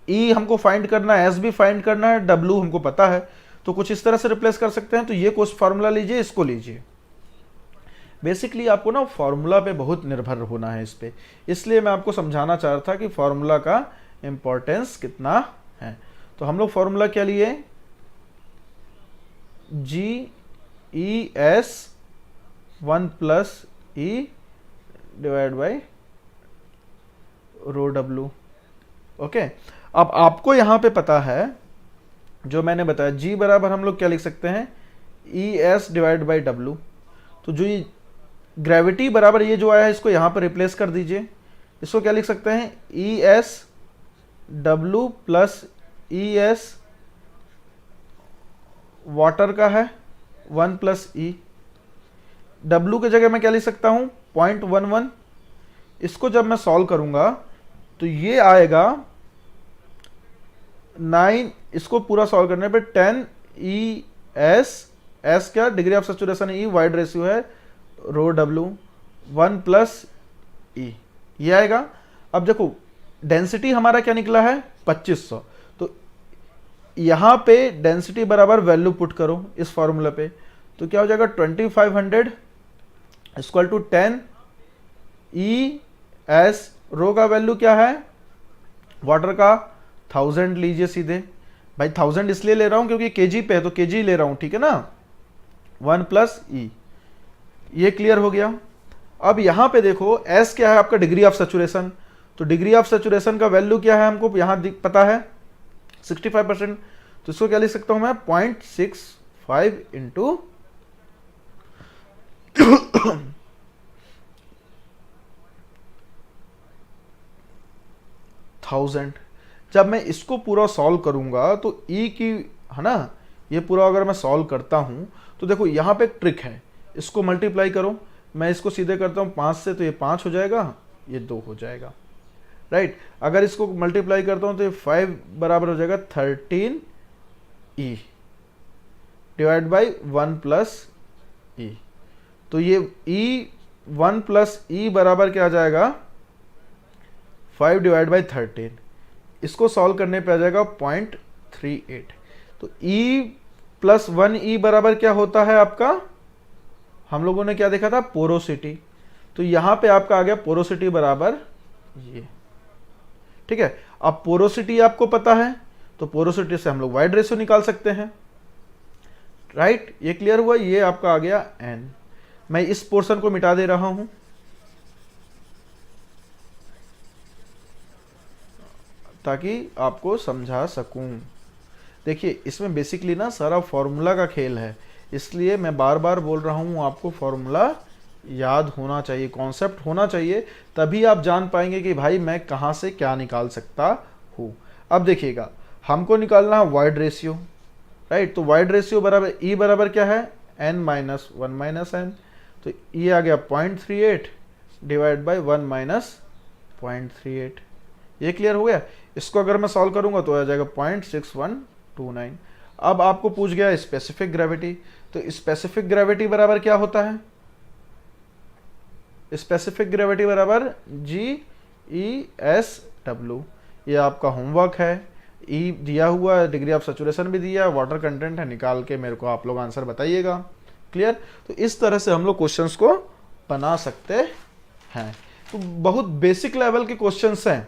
E हमको फाइंड करना है, S भी फाइंड करना है, W हमको पता है, तो कुछ इस तरह से रिप्लेस कर सकते हैं। तो ये कुछ फॉर्मूला लीजिए, इसको लीजिए। बेसिकली आपको ना फॉर्मूला पे बहुत निर्भर होना है इस पे, इसलिए मैं आपको समझाना चाह रहा था कि फॉर्मूला का इंपॉर्टेंस कितना है। तो हम लोग फॉर्मूला क्या लिए, GES 1 + E / ρW। ओके, अब आपको यहां पे पता है जो मैंने बताया, G बराबर हम लोग क्या लिख सकते हैं, ES/W। तो जो ये ग्रेविटी बराबर ये जो आया है, इसको यहां पर रिप्लेस कर दीजिए। इसको क्या लिख सकते हैं, ESW + ES वाटर का है 1 + E। W की जगह मैं क्या लिख सकता हूं, 0.11। इसको जब मैं सॉल्व करूंगा तो ये आएगा 9, इसको पूरा सॉल्व करने पे 10 ES, S क्या degree of saturation, E void ratio है, ρW 1 + E, ये आएगा। अब देखो डेंसिटी हमारा क्या निकला है, 2500। तो यहां पे डेंसिटी बराबर वैल्यू पुट करो इस फॉर्मूला पे, तो क्या हो जाएगा, 2500 = 10 ES। रो का वैल्यू क्या है, वाटर का 1000 लीजिए सीधे। भाई 1000 इसलिए ले रहा हूं क्योंकि केजी पे है, तो केजी ले रहा हूं, ठीक है ना। 1 + E, ये क्लियर हो गया। अब यहां पे देखो S क्या है आपका, डिग्री ऑफ सैचुरेशन। तो डिग्री ऑफ सैचुरेशन का वैल्यू क्या है हमको यहां पता है, 65%। तो इसको क्या लिख सकता हूं मैं, 0.65 × 1000। जब मैं इसको पूरा सॉल्व करूंगा तो E की, है ना, ये पूरा अगर मैं सॉल्व करता हूं तो देखो यहाँ पे एक ट्रिक है, इसको मल्टीप्लाई करो। मैं इसको सीधे करता हूँ 5 से, तो ये 5 हो जाएगा, ये 2 हो जाएगा, राइट। अगर इसको मल्टीप्लाई करता हूँ तो ये 5 बराबर हो जाएगा 13E / 1 + E। तो ये E 1 + E बराबर क्या आ जाएगा, 5 / 13। इसको सॉल्व करने पे आ जाएगा 0.38। तो E + 1E बराबर क्या होता है आपका, हम लोगों ने क्या देखा था, पोरोसिटी। तो यहां पे आपका आ गया पोरोसिटी बराबर ये, ठीक है। अब पोरोसिटी आपको पता है, तो पोरोसिटी से हम लोग वाइड रेशियो निकाल सकते हैं, राइट। ये क्लियर हुआ, ये आपका आ गया N। मैं इस पोर्शन को मिटा दे रहा हूं ताकि आपको समझा सकूं। देखिए इसमें बेसिकली ना सारा फॉर्मूला का खेल है, इसलिए मैं बार बार बोल रहा हूं, आपको फॉर्मूला याद होना चाहिए, कॉन्सेप्ट होना चाहिए, तभी आप जान पाएंगे कि भाई मैं कहां से क्या निकाल सकता हूं। अब देखिएगा, हमको निकालना है वाइड रेशियो, राइट। तो वाइड रेशियो बराबर E बराबर क्या है, n माइनस 1 माइनस एन, तो ये आ गया 0.38 डिवाइड बाई 1 माइनस 0.38। ये क्लियर हो गया। इसको अगर मैं सॉल्व करूंगा तो आ जाएगा 0.6129। अब आपको पूछ गया स्पेसिफिक ग्रेविटी, तो स्पेसिफिक ग्रेविटी बराबर क्या होता है? स्पेसिफिक ग्रेविटी बराबर GeSW। ये आपका होमवर्क है, ई दिया हुआ, डिग्री ऑफ सैचुरेशन भी दिया, वाटर कंटेंट है, निकाल के मेरे को आप लोग आंसर बताइएगा। क्लियर? तो इस तरह से हम लोग क्वेश्चंस को बना सकते हैं। तो बहुत बेसिक लेवल के क्वेश्चंस हैं,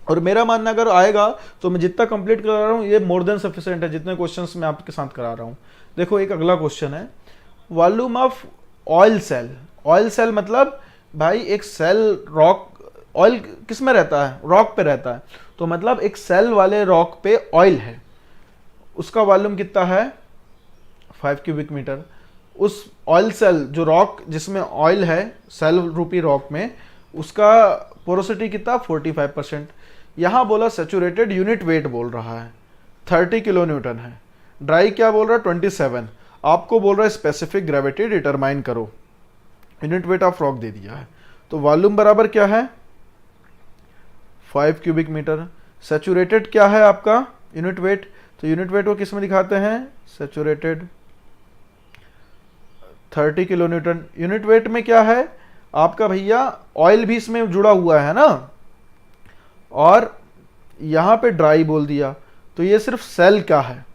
और मेरा मानना अगर आएगा तो मैं जितना कंप्लीट करा रहा हूँ ये मोर देन सफिशिएंट है, जितने क्वेश्चंस मैं आपके साथ करा रहा हूँ। देखो एक अगला क्वेश्चन है, volume of oil cell. Oil cell मतलब भाई एक सेल रॉक, ऑयल किस में रहता है? रॉक पे रहता है, तो मतलब एक सेल वाले रॉक पे ऑयल है, उसका वॉल्यूम कितना है? 5 क्यूबिक मीटर। उस ऑयल सेल जो रॉक जिसमें ऑयल है सेल रूपी रॉक में, उसका पोरोसिटी कितना? 45%। यहाँ बोला सेचुरेटेड, यूनिट वेट बोल रहा है 30 किलो न्यूटन है, ड्राई क्या बोल रहा है? 27। आपको बोल रहा है स्पेसिफिक ग्रेविटी डिटरमाइन करो, यूनिट वेट ऑफ रॉक दे दिया है, तो वॉल्यूम बराबर क्या है? 5 क्यूबिक मीटर। सेचुरेटेड क्या है आपका? यूनिट वेट, तो यूनिट वेट को किस में दिखाते हैं? Saturated 30 kilo Newton. Unit weight में क्या है आपका भैया? ऑयल भी इसमें जुड़ा हुआ है ना, और यहां पे ड्राई बोल दिया, तो ये सिर्फ सेल का है,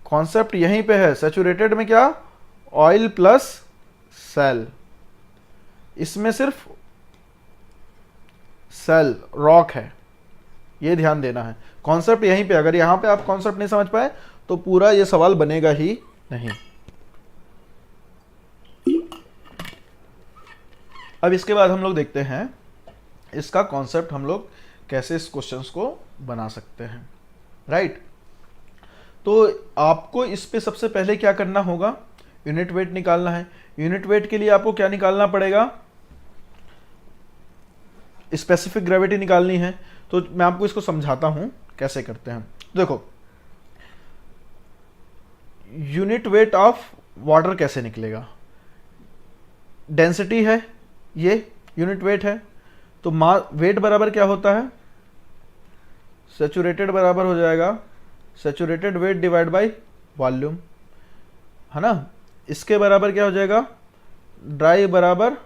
कॉन्सेप्ट यहीं पे है। सेचुरेटेड में क्या? ऑयल प्लस सेल, इसमें सिर्फ सेल रॉक है, ये ध्यान देना है। कॉन्सेप्ट यहीं पे, अगर यहां पे आप कॉन्सेप्ट नहीं समझ पाए तो पूरा ये सवाल बनेगा ही नहीं। अब इसके बाद हम लोग देखते हैं इसका कॉन्सेप्ट हम लोग कैसे इस क्वेश्चंस को बना सकते हैं, राइट। तो आपको इस पे सबसे पहले क्या करना होगा? यूनिट वेट निकालना है। यूनिट वेट के लिए आपको क्या निकालना पड़ेगा? स्पेसिफिक ग्रेविटी निकालनी है। तो मैं आपको इसको समझाता हूं कैसे करते हैं। देखो, यूनिट वेट ऑफ वाटर कैसे निकलेगा? डेंसिटी है, ये यूनिट वेट है, तो वेट बराबर क्या होता है? सैचुरेटेड बराबर हो जाएगा saturated weight divide by volume, है ना। इसके बराबर क्या हो जाएगा? ड्राई बराबर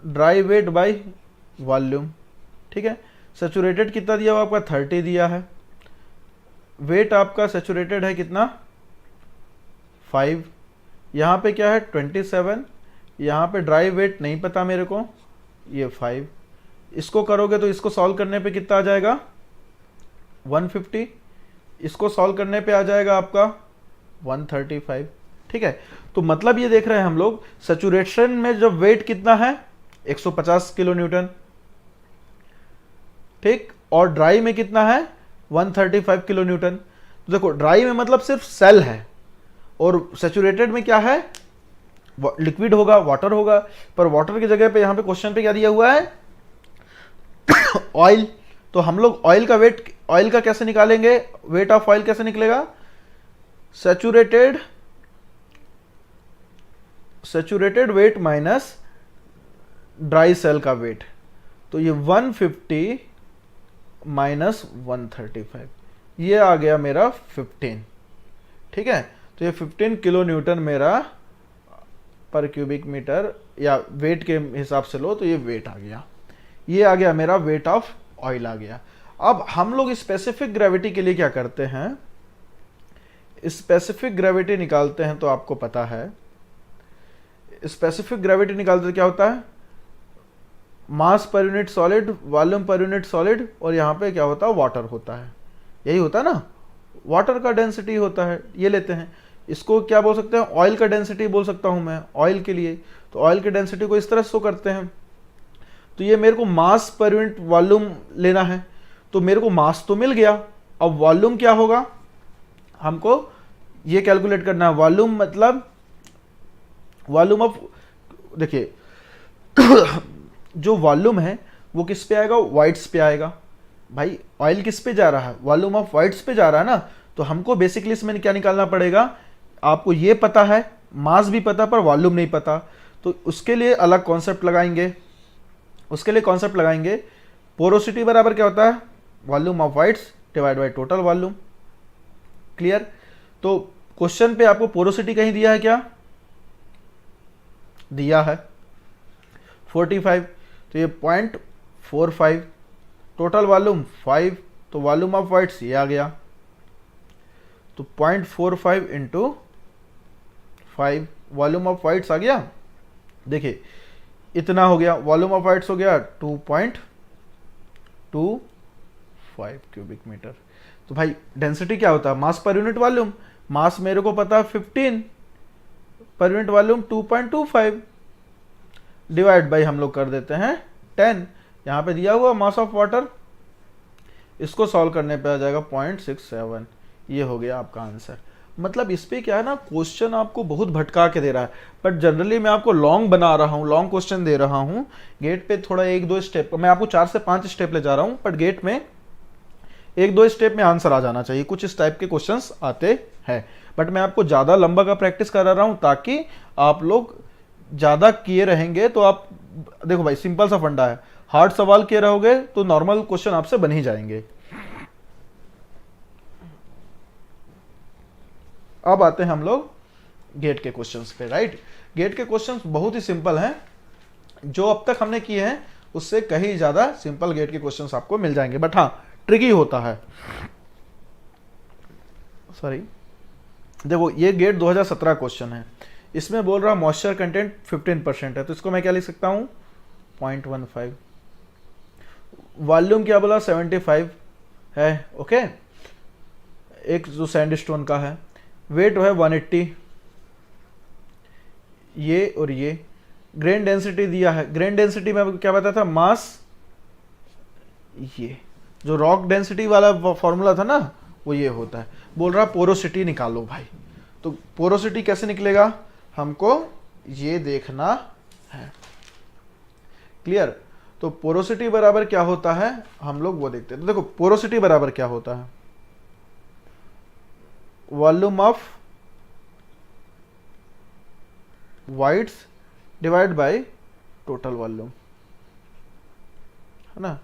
ड्राई वेट बाय वॉल्यूम, ठीक है। सैचुरेटेड कितना दिया हुआ आपका? 30 दिया है। वेट आपका सैचुरेटेड है कितना? 5। यहाँ पे क्या है? 27। यहाँ पे ड्राई वेट नहीं पता मेरे को, ये 5। इसको करोगे तो इसको सॉल्व करने पे कितना आ जाएगा? 150। इसको सॉल्व करने पे आ जाएगा आपका 135, ठीक है। तो मतलब ये देख रहे हैं हम लोग, सैचुरेशन में जब वेट कितना है? 150 किलो न्यूटन, ठीक, और ड्राई में कितना है? 135 किलो न्यूटन। तो देखो, ड्राई में मतलब सिर्फ सेल है, और सैचुरेटेड में क्या है? लिक्विड होगा, वाटर होगा, पर वाटर की जगह पे यहां पे क्वेश्चन पे क्या दिया हुआ है? ऑयल। तो हम लोग ऑयल का वेट, ऑयल का कैसे निकालेंगे? वेट ऑफ ऑयल कैसे निकलेगा? Saturated weight minus dry cell का वेट, तो ये 150 माइनस 135, ये आ गया मेरा 15, ठीक है। तो ये 15 किलो न्यूटन मेरा पर क्यूबिक मीटर, या वेट के हिसाब से लो तो ये वेट आ गया, ये आ गया मेरा वेट ऑफ ऑयल आ गया। अब हम लोग स्पेसिफिक ग्रेविटी के लिए क्या करते हैं? स्पेसिफिक ग्रेविटी निकालते हैं, तो आपको पता है स्पेसिफिक ग्रेविटी निकालते क्या होता है? Mass per unit solid, volume per unit solid, और यहाँ पे क्या होता है? वाटर होता है, यही होता है ना, वाटर का डेंसिटी होता है, ये लेते हैं। इसको क्या बोल सकते हैं? ऑयल का डेंसिटी बोल सकता हूं मैं ऑयल के लिए। तो ऑयल की डेंसिटी को इस तरह शो करते हैं। तो ये मेरे को मास पर यूनिट वॉल्यूम लेना है, तो मेरे को मास तो मिल गया, अब वॉल्यूम क्या होगा हमको ये कैलकुलेट करना है। वॉल्यूम मतलब वॉल्यूम ऑफ, देखिए जो वॉल्यूम है वो किस पे आएगा? वाइट्स पे आएगा। भाई ऑयल किस पे जा रहा है? वॉल्यूम ऑफ वाइट्स पे जा रहा है ना, तो हमको बेसिकली इसमें क्या निकालना पड़ेगा, आपको ये पता है, मास भी पता पर वॉल्यूम नहीं पता, तो उसके लिए अलग कॉन्सेप्ट लगाएंगे। पोरोसिटी बराबर क्या होता है, volume of whites divide by total volume. Clear. तो क्वेश्चन पे आपको पोरोसिटी कहीं दिया है क्या, दिया है 45, तो ये 0.45, टोटल वॉल्यूम 5, तो वॉल्यूम ऑफ वाइट्स ये आ गया, तो 0.45 इंटू 5 वॉल्यूम ऑफ वाइट्स आ गया। देखिए इतना हो गया, वॉल्यूम ऑफ वाइट्स हो गया 2.25 क्यूबिक मीटर। तो भाई डेंसिटी क्या होता है, मास पर यूनिट वॉल्यूम, मास मेरे को पता है 15, per unit volume 2.25, divide by हम लोग कर देते हैं 10, यहाँ पे दिया हुआ मास ऑफ वाटर, इसको सॉल्व करने पे आ जाएगा 0.67, ये हो गया आपका आंसर। मतलब इस पे क्या है ना, क्वेश्चन आपको बहुत भटका के दे रहा है, बट जनरली मैं आपको लॉन्ग बना रहा हूँ, लॉन्ग क्वेश्चन दे रहा हूँ। गेट पे थोड़ा 1-2 स्टेप, मैं आपको 4 से 5 स्टेप ले जा रहा हूँ, बट गेट में 1-2 स्टेप में आंसर आ जाना चाहिए, कुछ इस टाइप के क्वेश्चंस आते हैं। बट मैं आपको ज़्यादा लंबा का प्रैक्टिस करा रहा हूँ ताकि आप लोग ज़्यादा किए रहेंगे तो आप देखो भाई सिंपल सा फंडा है, हार्ड सवाल किए रहोगे तो नॉर्मल क्वेश्चन आपसे बन ही जाएंगे। अब आते हैं हम लोग गेट के क्वेश्चंस पे, राइट। गेट के क्वेश्चंस बहुत ही सिंपल हैं, जो अब तक हमने किए हैं उससे कहीं ज़्यादा सिंपल गेट के क्वेश्चंस आपको मिल जाएंगे, बट हाँ ट्रिकी होता है। सॉरी, देखो ये गेट 2017 क्वेश्चन है, इसमें बोल रहा मॉइस्चर कंटेंट 15% है, तो इसको मैं क्या लिख सकता हूँ 0.15। वॉल्यूम क्या बोला 75 है, ओके। एक जो सैंडस्टोन का है, वेट है 180, ये और ये। ग्रेन डेंसिटी दिया है, ग्रेन डेंसिटी में क्या बताया था, मास, ये जो रॉक डेंसिटी वाला फॉर्मूला था ना वो ये होता है। बोल रहा पोरोसिटी निकालो भाई, तो पोरोसिटी कैसे निकलेगा हमको ये देखना है। क्लियर। तो पोरोसिटी बराबर क्या होता है हम लोग वो देखते हैं। तो देखो पोरोसिटी बराबर क्या होता है, volume of whites divide by total volume, है ना।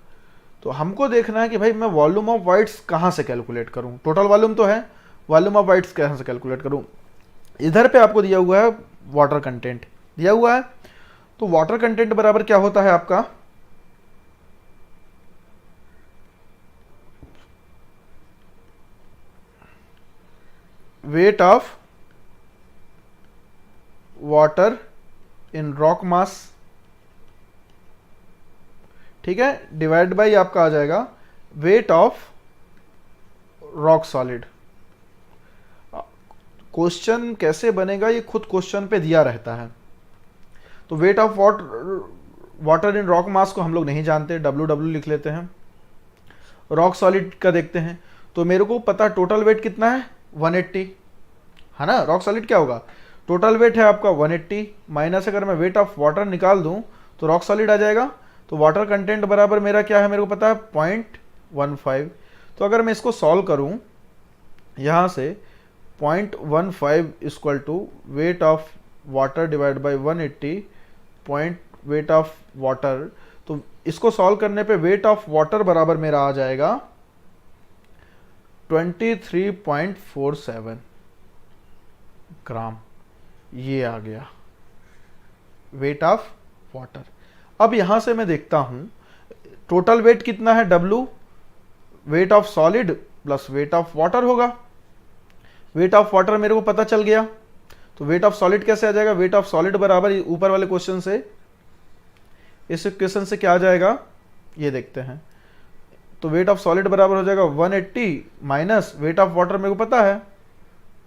तो हमको देखना है कि भाई मैं वॉल्यूम ऑफ वाइट्स कहाँ से कैलकुलेट करूं, टोटल वॉल्यूम तो है, वॉल्यूम ऑफ वाइट्स कहाँ से कैलकुलेट करूं। इधर पे आपको दिया हुआ है वाटर कंटेंट दिया हुआ है, तो वाटर कंटेंट बराबर क्या होता है आपका, weight of water in rock mass, ठीक है, डिवाइड बाई आपका आ जाएगा weight of rock solid. Question कैसे बनेगा ये खुद क्वेश्चन पे दिया रहता है। तो weight of water in rock mass को हम लोग नहीं जानते, WW लिख लेते हैं। रॉक सॉलिड का देखते हैं, तो मेरे को पता टोटल वेट कितना है 180, है ना। रॉक सॉलिड क्या होगा, टोटल वेट है आपका 180 माइनस अगर मैं वेट ऑफ वाटर निकाल दूं तो रॉक सॉलिड आ जाएगा। तो वाटर कंटेंट बराबर मेरा क्या है, मेरे को पता है 0.15। तो अगर मैं इसको सॉल्व करूं यहाँ से 0.15 equal to weight of water divide by 180 point weight of water, तो इसको सॉल्व करने पे वेट ऑफ वाटर बराबर मेरा आ जाएगा 23.47 ग्राम, ये आ गया वेट ऑफ वाटर। अब यहां से मैं देखता हूं टोटल वेट कितना है, W weight of solid plus wait of water होगा। वेट ऑफ वाटर मेरे को पता चल गया, तो वेट ऑफ सॉलिड कैसे आ जाएगा, वेट ऑफ सॉलिड बराबर ऊपर वाले क्वेश्चन से, इस इक्वेशन से क्या आ जाएगा ये देखते हैं। तो वेट ऑफ सॉलिड बराबर हो जाएगा 180 माइनस वेट ऑफ वाटर मेरे को पता है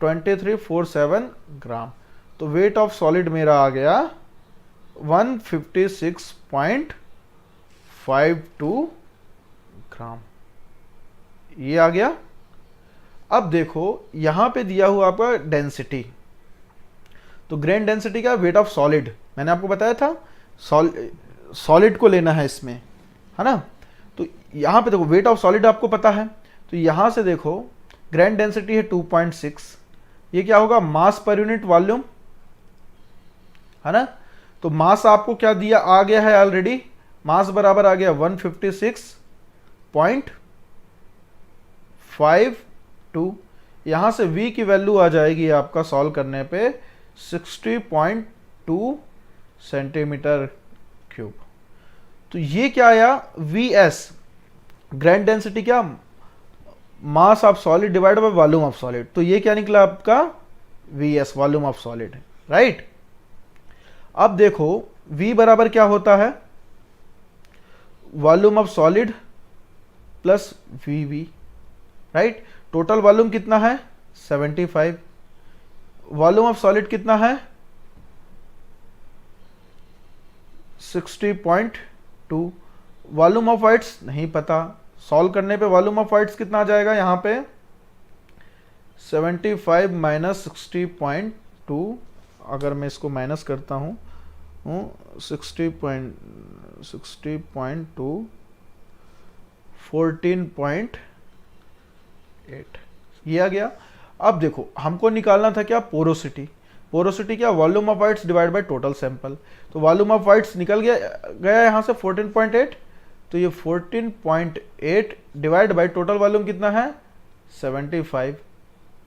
2347 ग्राम। तो वेट ऑफ सॉलिड मेरा आ गया 156.52 ग्राम, ये आ गया। अब देखो यहां पे दिया हुआ आपका डेंसिटी, तो ग्रेन डेंसिटी का वेट ऑफ सॉलिड मैंने आपको बताया था, सॉलिड को लेना है इसमें, है ना। तो यहां पे देखो वेट ऑफ सॉलिड आपको पता है, तो यहां से देखो ग्रेन डेंसिटी है 2.6, ये क्या होगा, मास पर यूनिट वॉल्यूम, है ना। तो मास आपको क्या दिया आ गया है ऑलरेडी, मास बराबर आ गया 156.52, यहां से v की वैल्यू आ जाएगी आपका सॉल्व करने पे 60.2 सेंटीमीटर क्यूब। तो ये क्या आया, Vs ग्रेन डेंसिटी क्या, mass of solid divide by volume of solid, तो ये क्या निकला आपका Vs volume of solid, right. अब देखो V बराबर क्या होता है, volume of solid plus Vv, right. Total volume कितना है 75, वॉल्यूम ऑफ सॉलिड कितना है 60.2, वॉल्यूम ऑफ वाइट्स नहीं पता, सॉल्व करने पे वॉल्यूम ऑफ वाइट्स कितना आ जाएगा यहाँ पे 75 माइनस 60.2, अगर मैं इसको माइनस करता हूँ 60.2 14.8, ये आ गया। अब देखो हमको निकालना था क्या, पोरोसिटी, पोरोसिटी क्या, volume of whites divide by total sample, तो वॉल्यूम ऑफ वाइट्स निकल गया यहाँ से 14.8, तो ये 14.8 डिवाइड बाय टोटल वॉल्यूम कितना है 75,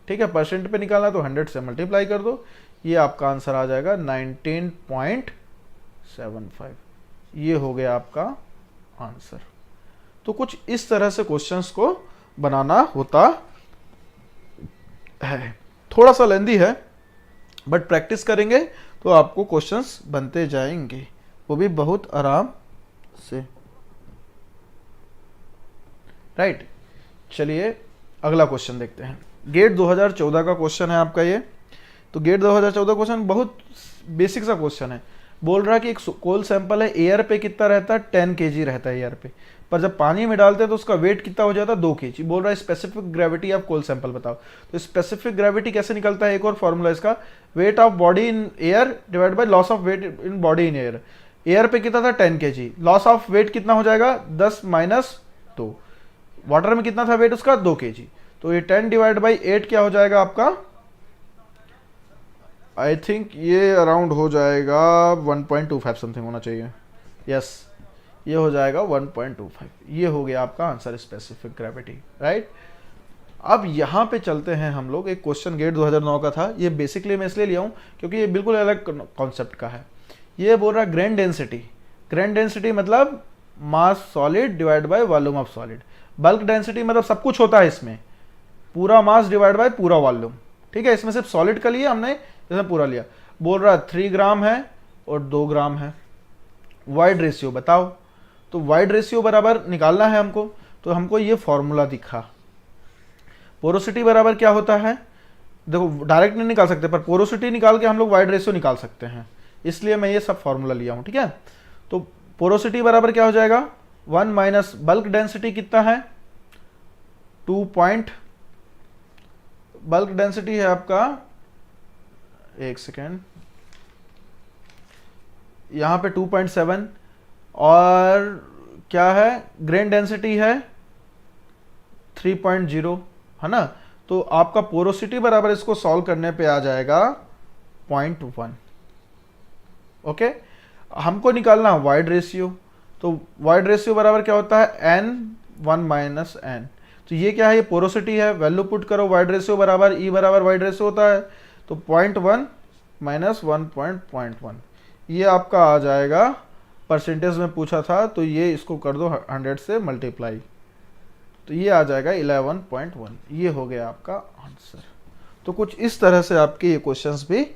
ठीक है। परसेंट पे निकालना तो 100 से मल्टीप्लाई कर दो, ये आपका आंसर आ जाएगा 19.75, ये हो गया आपका आंसर। तो कुछ इस तरह से क्वेश्चंस को बनाना होता है, थोड़ा सा लेंदी है बट प्रैक्टिस करेंगे तो आपको क्वेश्चंस बनते जाएंगे, वो भी बहुत आराम से, राइट। चलिए अगला क्वेश्चन देखते हैं, गेट 2014 का क्वेश्चन है आपका ये। तो गेट 2014 क्वेश्चन बहुत बेसिक सा क्वेश्चन है, बोल रहा है कि एक कोल सैंपल है, एयर पे कितना रहता है 10 kg रहता है एयर पे, पर जब पानी में डालते हैं तो उसका वेट कितना हो जाता है 2 kg। बोल रहा है specific gravity of coal sample बताओ। तो स्पेसिफिक ग्रेविटी कैसे निकलता है, एक और फॉर्मूला इसका, weight of body in air divide by loss of weight in body in air. Air पे कितना था 10 kg, लॉस ऑफ वेट कितना हो जाएगा 10 माइनस 2, वाटर में कितना था वेट उसका 2 kg, तो ये 10 डिवाइड बाई 8 क्या हो जाएगा आपका, आई थिंक ये अराउंड हो जाएगा 1.25 समथिंग होना चाहिए, यस ये हो जाएगा 1.25, ये हो गया आपका आंसर स्पेसिफिक ग्रेविटी, राइट। अब यहाँ पे चलते हैं हम लोग, एक क्वेश्चन गेट 2009 का था, ये बेसिकली मैं इसलिए लिया हूँ क्योंकि ये बिल्कुल अलग कॉन्सेप्ट का है। ये बोल रहा है ग्रेन डेंसिटी, ग्रेन डेंसिटी मतलब mass solid divide by volume of solid, bulk density मतलब सब कुछ होता है इसमें, पूरा मास डिवाइड बाय पूरा वॉल्यूम, ठीक है। इसमें सिर्फ सॉलिड का लिया हमने, इसमें पूरा लिया। बोल रहा 3 ग्राम है और 2 ग्राम है, वाइड रेशियो बताओ। तो वाइड रेशियो बराबर निकालना है हमको, तो हमको ये फॉर्मूला दिखा। पोरोसिटी बराबर क्या होता है, देखो डायरेक्ट नहीं निकाल सकते पर पोरोसिटी निकाल के हम लोग वाइड रेशियो निकाल सकते हैं, इसलिए मैं ये सब फॉर्मूला लिया हूं, ठीक है। तो पोरोसिटी बराबर क्या हो जाएगा 1 माइनस बल्क डेंसिटी कितना है 2 पॉइंट, बल्क डेंसिटी है आपका, एक सेकेंड, यहां पे 2.7, और क्या है ग्रेन डेंसिटी है 3.0, है ना। तो आपका पोरोसिटी बराबर इसको सॉल्व करने पे आ जाएगा 0.1, ओके। हमको निकालना है वाइड रेशियो, तो वाइड रेशियो बराबर क्या होता है n1 माइनस n, तो ये क्या है, ये पोरोसिटी है, वैल्यू पुट करो, वाइड रेशियो बराबर E बराबर वाइड रेशियो होता है, तो 0.1 माइनस 1.1, ये आपका आ जाएगा, परसेंटेज में पूछा था तो ये इसको कर दो 100 से मल्टीप्लाई, तो ये आ जाएगा 11.1, ये हो गया आपका आंसर। तो कुछ इस तरह से आपके ये क्वेश्चंस भी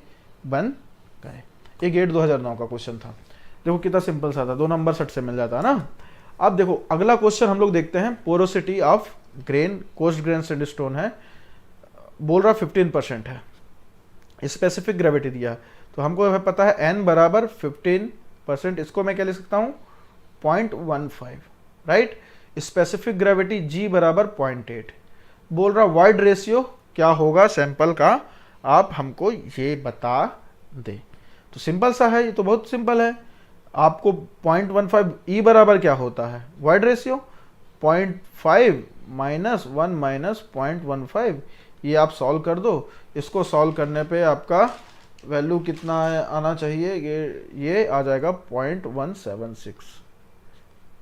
बन गए। ये गेट 2009 का क्वेश्चन था, देखो कितना सिंपल सा था, 2 नंबर सट से मिल जाता है ना। अब देखो अगला क्वेश्चन हम लोग देखते हैं, पोरोसिटी ऑफ ग्रेन, कोस्ट ग्रेन सैंडस्टोन है, बोल रहा 15% है, स्पेसिफिक ग्रेविटी दिया, तो हमको पता है n बराबर 15%, इसको मैं क्या लिख सकता हूँ 0.15, राइट। स्पेसिफिक ग्रेविटी g बराबर 0.8, बोल रहा वाइड रेशियो क्या होगा सैंपल का, आप हमको ये बता दे। तो सिंपल सा है, ये तो बहुत सिंपल है, आपको 0.15 E बराबर क्या होता है वाइड रेशियो 0.5 -1 माइनस 0.15, ये आप सॉल्व कर दो। इसको सॉल्व करने पे आपका वैल्यू कितना आना चाहिए, ये आ जाएगा 0.176।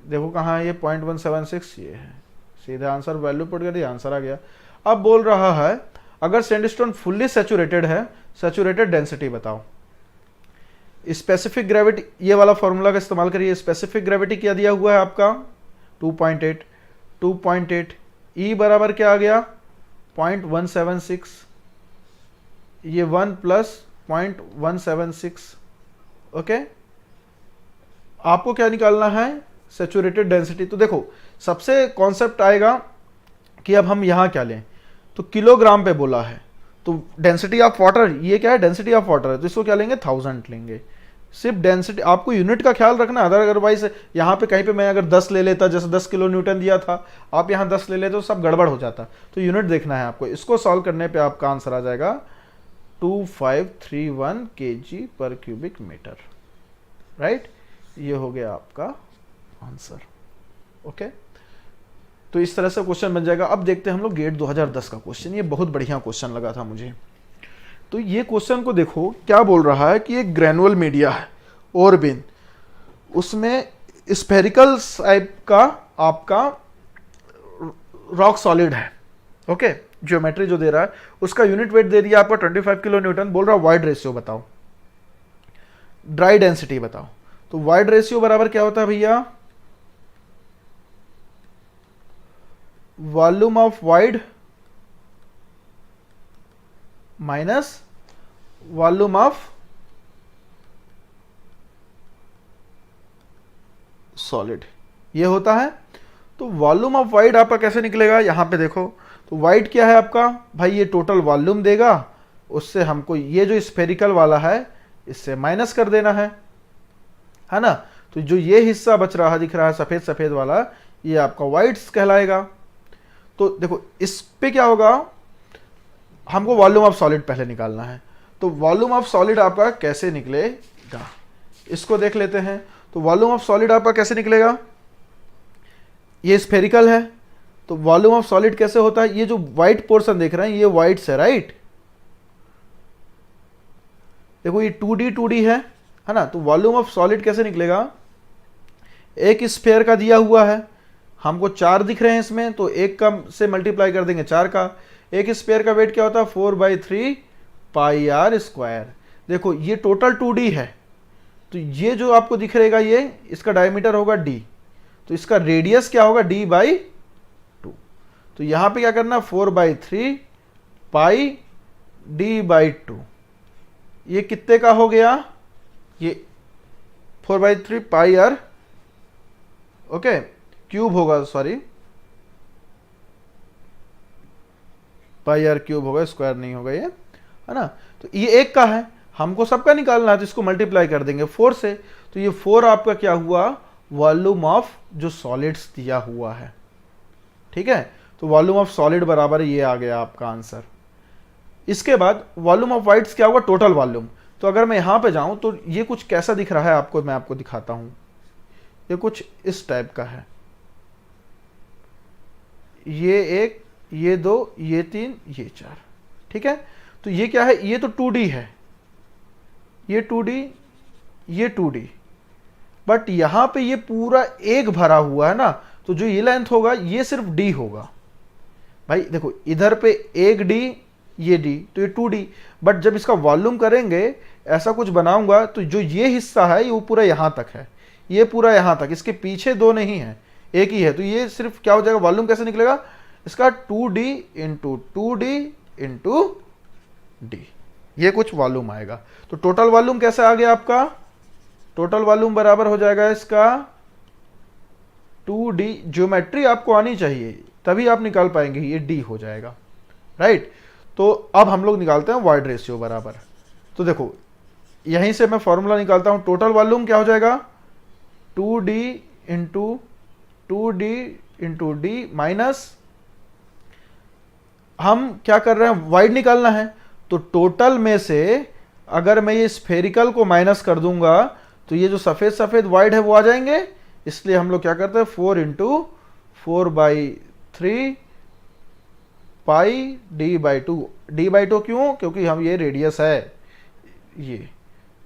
देखो कहाँ है ये 0.176, ये है। सीधा आंसर, वैल्यू पुट कर दिया, आंसर आ गया। अब बोल रहा है अगर सैंडस्टोन फुल्ली सैचुरेटेड है, सैचुरेटेड डेंसिटी बताओ। स्पेसिफिक ग्रेविटी, ये वाला फॉर्मूला का इस्तेमाल करिए। स्पेसिफिक ग्रेविटी क्या दिया हुआ है आपका 2.8। ई बराबर क्या आ गया 0.176, ये 1 प्लस 0.176। ओके, आपको क्या निकालना है, सैचुरेटेड डेंसिटी। तो देखो सबसे कॉन्सेप्ट आएगा कि अब हम यहां क्या लें, तो किलोग्राम पे बोला है, तो डेंसिटी ऑफ वाटर, ये क्या है, डेंसिटी ऑफ वाटर है, तो इसको क्या लेंगे 1000 लेंगे। सिर्फ डेंसिटी, आपको यूनिट का ख्याल रखना। अदरवाइज यहाँ पे कहीं पे मैं अगर 10 ले लेता, जैसे 10 किलो न्यूटन दिया था, आप यहाँ 10 ले लेते तो सब गड़बड़ हो जाता। तो यूनिट देखना है आपको। इसको सॉल्व करने पे आपका आंसर आ जाएगा 2531 kg पर क्यूबिक मीटर। राइट, ये हो गया आपका आंसर। ओके, तो इस तरह से क्वेश्चन बन जाएगा। अब देखते हैं हम लोग गेट 2010 का क्वेश्चन। ये बहुत बढ़िया क्वेश्चन लगा था मुझे। तो ये क्वेश्चन को देखो क्या बोल रहा है कि एक ग्रेनुअल मीडिया है और बिन, उसमें स्फेरिकल टाइप का आपका रॉक सॉलिड है। ओके, ज्योमेट्री जो दे रहा है उसका यूनिट वेट दे दिया आपका 25 किलो न्यूटन। बोल रहा है वाइड रेशियो बताओ, ड्राई डेंसिटी बताओ। तो वाइड रेशियो बराबर क्या होता है भैया, volume of wide minus volume of solid, ये होता है। तो वॉल्यूम ऑफ वाइड आपका कैसे निकलेगा, यहां पे देखो। तो वाइड क्या है आपका भाई, ये टोटल वॉल्यूम देगा, उससे हमको ये जो स्फेरिकल वाला है इससे माइनस कर देना है ना। तो जो ये हिस्सा बच रहा दिख रहा है सफेद सफेद वाला, ये आपका वाइड्स कहलाएगा। तो देखो इस पे क्या होगा, हमको वॉल्यूम ऑफ सॉलिड पहले निकालना है। तो वॉल्यूम ऑफ सॉलिड आपका कैसे निकलेगा, इसको देख लेते हैं। तो वॉल्यूम ऑफ सॉलिड आपका कैसे निकलेगा, ये स्फेरिकल है, तो वॉल्यूम ऑफ सॉलिड कैसे होता है, ये जो व्हाइट पोर्शन देख रहे हैं ये व्हाइट है, राइट। देखो ये 2D है ना। तो वॉल्यूम ऑफ सॉलिड कैसे निकलेगा, एक स्फेयर का दिया हुआ है, हमको 4 दिख रहे हैं इसमें, तो एक का से मल्टीप्लाई कर देंगे 4 का। एक स्फेयर का वेट क्या होता है 4/3 पाई r स्क्वायर। देखो ये टोटल 2D है, तो ये जो आपको दिख रहेगा ये इसका डायमीटर होगा d, तो इसका रेडियस क्या होगा d/2। तो यहां पे क्या करना 4/3 पाई d/2, ये कितने का हो गया, ये 4/3 पाई r, ओके, क्यूब होगा, सॉरी पाई r क्यूब होगा, स्क्वायर नहीं होगा ये, है ना। तो ये एक का है, हमको सबका निकालना है, तो इसको मल्टीप्लाई कर देंगे 4 से। तो ये 4 आपका क्या हुआ, वॉल्यूम ऑफ जो सॉलिड्स दिया हुआ है। ठीक है, तो वॉल्यूम ऑफ सॉलिड बराबर ये आ गया आपका आंसर। इसके बाद वॉल्यूम ऑफ वाइड्स क्या होगा, टोटल वॉल्यूम। तो अगर मैं यहां पे जाऊं तो ये कुछ कैसा दिख रहा है आपको, मैं आपको दिखाता हूं। ये कुछ इस टाइप का है, ये 1, ये 2, ये 3, ये 4। ठीक है, तो ये क्या है, ये तो 2D है, ये 2D, ये 2D, बट यहां पे ये पूरा एक भरा हुआ है ना, तो जो ये लेंथ होगा ये सिर्फ D होगा। भाई देखो इधर पे 1D, ये D, तो ये 2D, बट जब इसका वॉल्यूम करेंगे ऐसा कुछ बनाऊंगा तो जो ये हिस्सा है ये वो पूरा यहां तक है, ये पूरा यहां तक, इसके पीछे 2 नहीं है, एक ही है। तो ये सिर्फ क्या हो जाएगा, वॉल्यूम कैसे निकलेगा इसका 2D into 2D into D, ये कुछ वॉल्यूम आएगा। तो टोटल वॉल्यूम कैसे आ गया आपका, टोटल वॉल्यूम बराबर हो जाएगा इसका 2D, ज्योमेट्री आपको आनी चाहिए तभी आप निकाल पाएंगे, ये D हो जाएगा, राइट। तो अब हम लोग निकालते हैं वाइड रेशियो बराबर। तो देखो यहीं से मैं फॉर्मूला निकालता हूं, टोटल वॉल्यूम क्या हो जाएगा 2D into 2D into D minus, हम क्या कर रहे हैं, वाइड निकालना है। तो टोटल में से अगर मैं ये स्फेरिकल को माइनस कर दूंगा तो ये जो सफेद सफेद वाइड है वो आ जाएंगे, इसलिए हम लोग क्या करते हैं 4 इंटू 4/3 3 पाई d/2। d/2 क्यों? क्योंकि हम ये रेडियस है ये,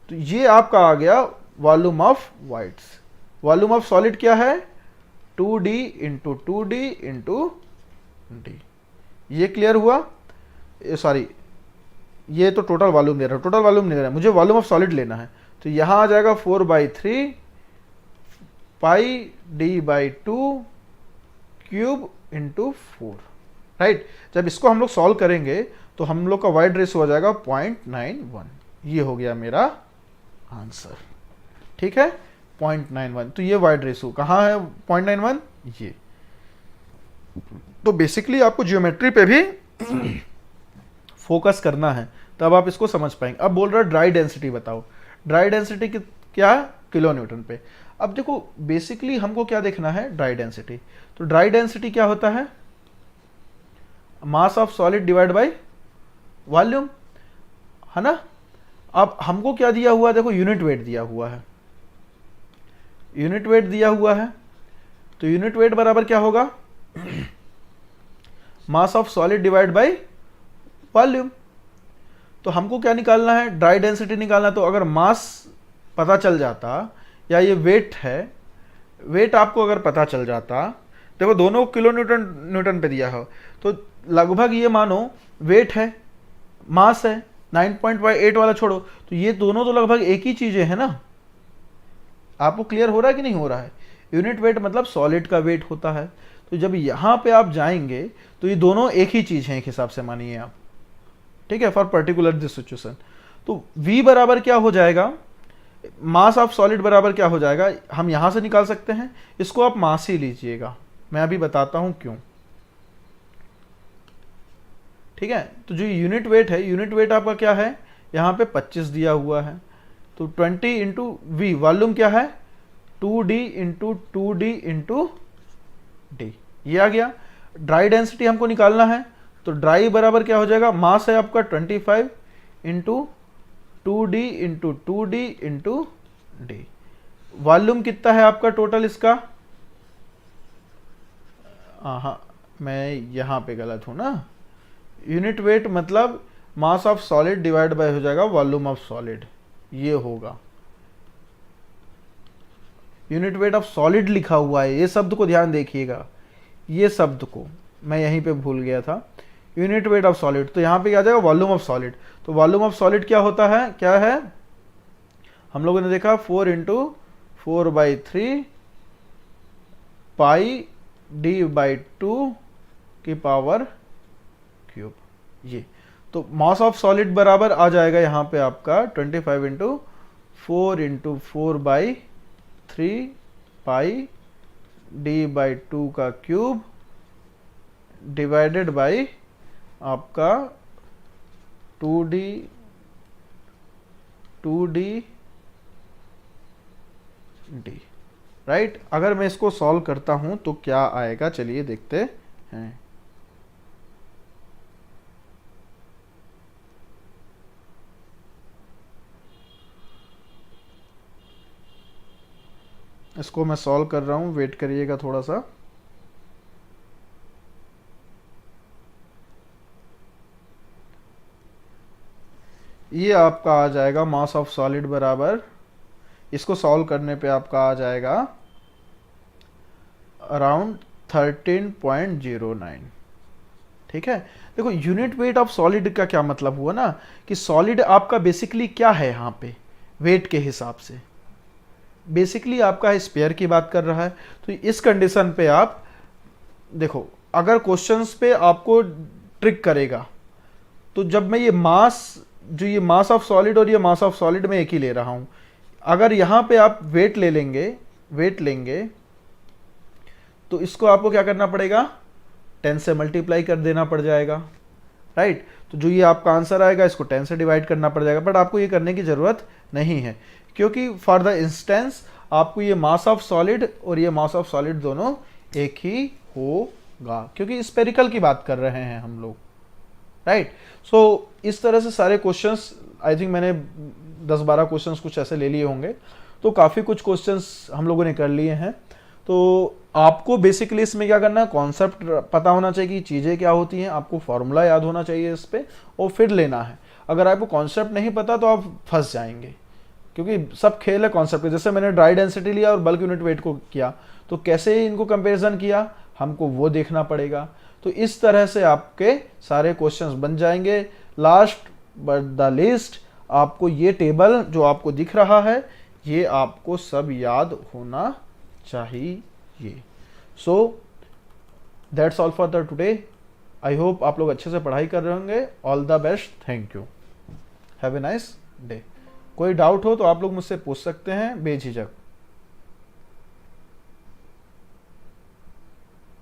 तो ये आपका आ गया volume of wides. Volume of solid क्या है? 2d into 2d into D. ये क्लियर हुआ? सॉरी, ये तो टोटल वॉल्यूम दे रहा है, टोटल वॉल्यूम नहीं दे रहा है, मुझे वॉल्यूम ऑफ सॉलिड लेना है। तो यहां आ जाएगा 4/3 पाई d/2 क्यूब इंटू 4, राइट। जब इसको हम लोग सॉल्व करेंगे तो हम लोग का वाइड रेशियो हो जाएगा 0.91। ये हो गया मेरा आंसर, ठीक है, 0.91। तो ये वाइड रेशियो कहाँ है? 0.91 ये। तो बेसिकली आपको जियोमेट्री पे भी फोकस करना है, तब आप इसको समझ पाएंगे। अब बोल रहा है ड्राई डेंसिटी बताओ। ड्राई डेंसिटी क्या? किलो न्यूटन पे। अब देखो बेसिकली हमको क्या देखना है? Dry density. तो ड्राई डेंसिटी क्या होता है? Mass of solid divide by volume, है ना। अब हमको क्या दिया हुआ है? देखो यूनिट वेट दिया हुआ है, यूनिट वेट दिया हुआ है। तो यूनिट वेट बराबर क्या होगा? Mass of solid divide by volume. तो हमको क्या निकालना है? ड्राई डेंसिटी निकालना। तो अगर मास पता चल जाता, या ये वेट है, वेट आपको अगर पता चल जाता, देखो दोनों किलो न्यूटन पे दिया हो, तो लगभग ये मानो वेट है, मास है, 9.8 वाला छोड़ो, तो ये दोनों तो लगभग एक ही चीजें हैं ना। आपको क्लियर हो रहा है कि नहीं हो रहा है? यूनिट वेट मतलब सॉलिड का वेट होता है। तो जब यहां पे आप जाएंगे तो ये दोनों एक ही चीज है, एक हिसाब से मानिए आप, ठीक है, फॉर पर्टिकुलर दिस सिचुएशन। तो V बराबर क्या हो जाएगा? मास ऑफ सॉलिड बराबर क्या हो जाएगा? हम यहां से निकाल सकते हैं, इसको आप मास ही लीजिएगा, मैं अभी बताता हूं क्यों, ठीक है। तो जो यूनिट वेट है, यूनिट वेट आपका क्या है? यहां पे 25 दिया हुआ है, तो 20 इंटू वी। वॉल्यूम क्या है? 2d into 2d into D. ये आ गया। ड्राई डेंसिटी हमको निकालना है, तो ड्राई बराबर क्या हो जाएगा? मास है आपका 25 into 2d into 2d into D. Volume कितना है आपका टोटल इसका? हाँ, मैं यहां पे गलत हूं ना। यूनिट वेट मतलब mass of solid divide bye हो जाएगा वॉल्यूम ऑफ सॉलिड, ये होगा। यूनिट वेट ऑफ सॉलिड लिखा हुआ है, ये शब्द को ध्यान देखिएगा, ये शब्द को मैं यहीं पे भूल गया था। यूनिट वेट ऑफ सॉलिड, तो यहां पे आ जाएगा वॉल्यूम ऑफ सॉलिड। तो वॉल्यूम ऑफ सॉलिड क्या होता है? क्या है? हम लोगों ने देखा 4 इंटू 4/3 पाई d/2 की पावर क्यूब, ये। तो मास ऑफ सॉलिड बराबर आ जाएगा यहां पे आपका 25 इंटू 4 इंटू 4/3 पाई d/2 का क्यूब डिवाइडेड बाई आपका 2d डी, राइट। अगर मैं इसको सॉल्व करता हूं तो क्या आएगा, चलिए देखते हैं। इसको मैं सॉल्व कर रहा हूं, वेट करिएगा थोड़ा सा। ये आपका आ जाएगा मास ऑफ सॉलिड बराबर, इसको सॉल्व करने पे आपका आ जाएगा अराउंड 13.09, ठीक है। देखो यूनिट वेट ऑफ सॉलिड का क्या मतलब हुआ ना, कि सॉलिड आपका बेसिकली क्या है यहाँ पे वेट के हिसाब से, बेसिकली आपका स्पेयर की बात कर रहा है। तो इस कंडीशन पे आप देखो, अगर क्वेश्चंस पे आपको ट्रिक करेगा, तो जब मैं ये मास, जो ये मास ऑफ सॉलिड और ये मास ऑफ सॉलिड में एक ही ले रहा हूं, अगर यहां पे आप वेट ले लेंगे, वेट लेंगे, तो इसको आपको क्या करना पड़ेगा? 10 से मल्टीप्लाई कर देना पड़ जाएगा, राइट। तो जो ये आपका आंसर आएगा इसको 10 से डिवाइड करना पड़ जाएगा, बट आपको ये करने की जरूरत नहीं है, क्योंकि फॉर द इंस्टेंस आपको ये मास ऑफ सॉलिड और ये मास ऑफ सॉलिड दोनों एक ही होगा, क्योंकि स्पेरिकल की बात कर रहे हैं हम लोग, राइट। सो इस तरह से सारे क्वेश्चंस, आई थिंक मैंने 10-12 क्वेश्चंस कुछ ऐसे ले लिए होंगे, तो काफ़ी कुछ क्वेश्चंस हम लोगों ने कर लिए हैं। तो आपको बेसिकली इसमें क्या करना है, कॉन्सेप्ट पता होना चाहिए कि चीज़ें क्या होती हैं, आपको फॉर्मूला याद होना चाहिए इस पे, और फिर लेना है। अगर आपको कॉन्सेप्ट नहीं पता तो आप फंस जाएंगे, क्योंकि सब खेल है कॉन्सेप्ट। जैसे मैंने ड्राई डेंसिटी लिया और बल्क यूनिट वेट को किया, तो कैसे इनको कंपैरिजन किया हमको वो देखना पड़ेगा। तो इस तरह से आपके सारे क्वेश्चंस बन जाएंगे। लास्ट बट द लीस्ट, आपको ये टेबल जो आपको दिख रहा है ये आपको सब याद होना चाहिए। So that's all for the today. I hope आप लोग अच्छे से पढ़ाई कर रहे होंगे। All the best, thank you, have a nice day. कोई डाउट हो तो आप लोग मुझसे पूछ सकते हैं बेझिझक।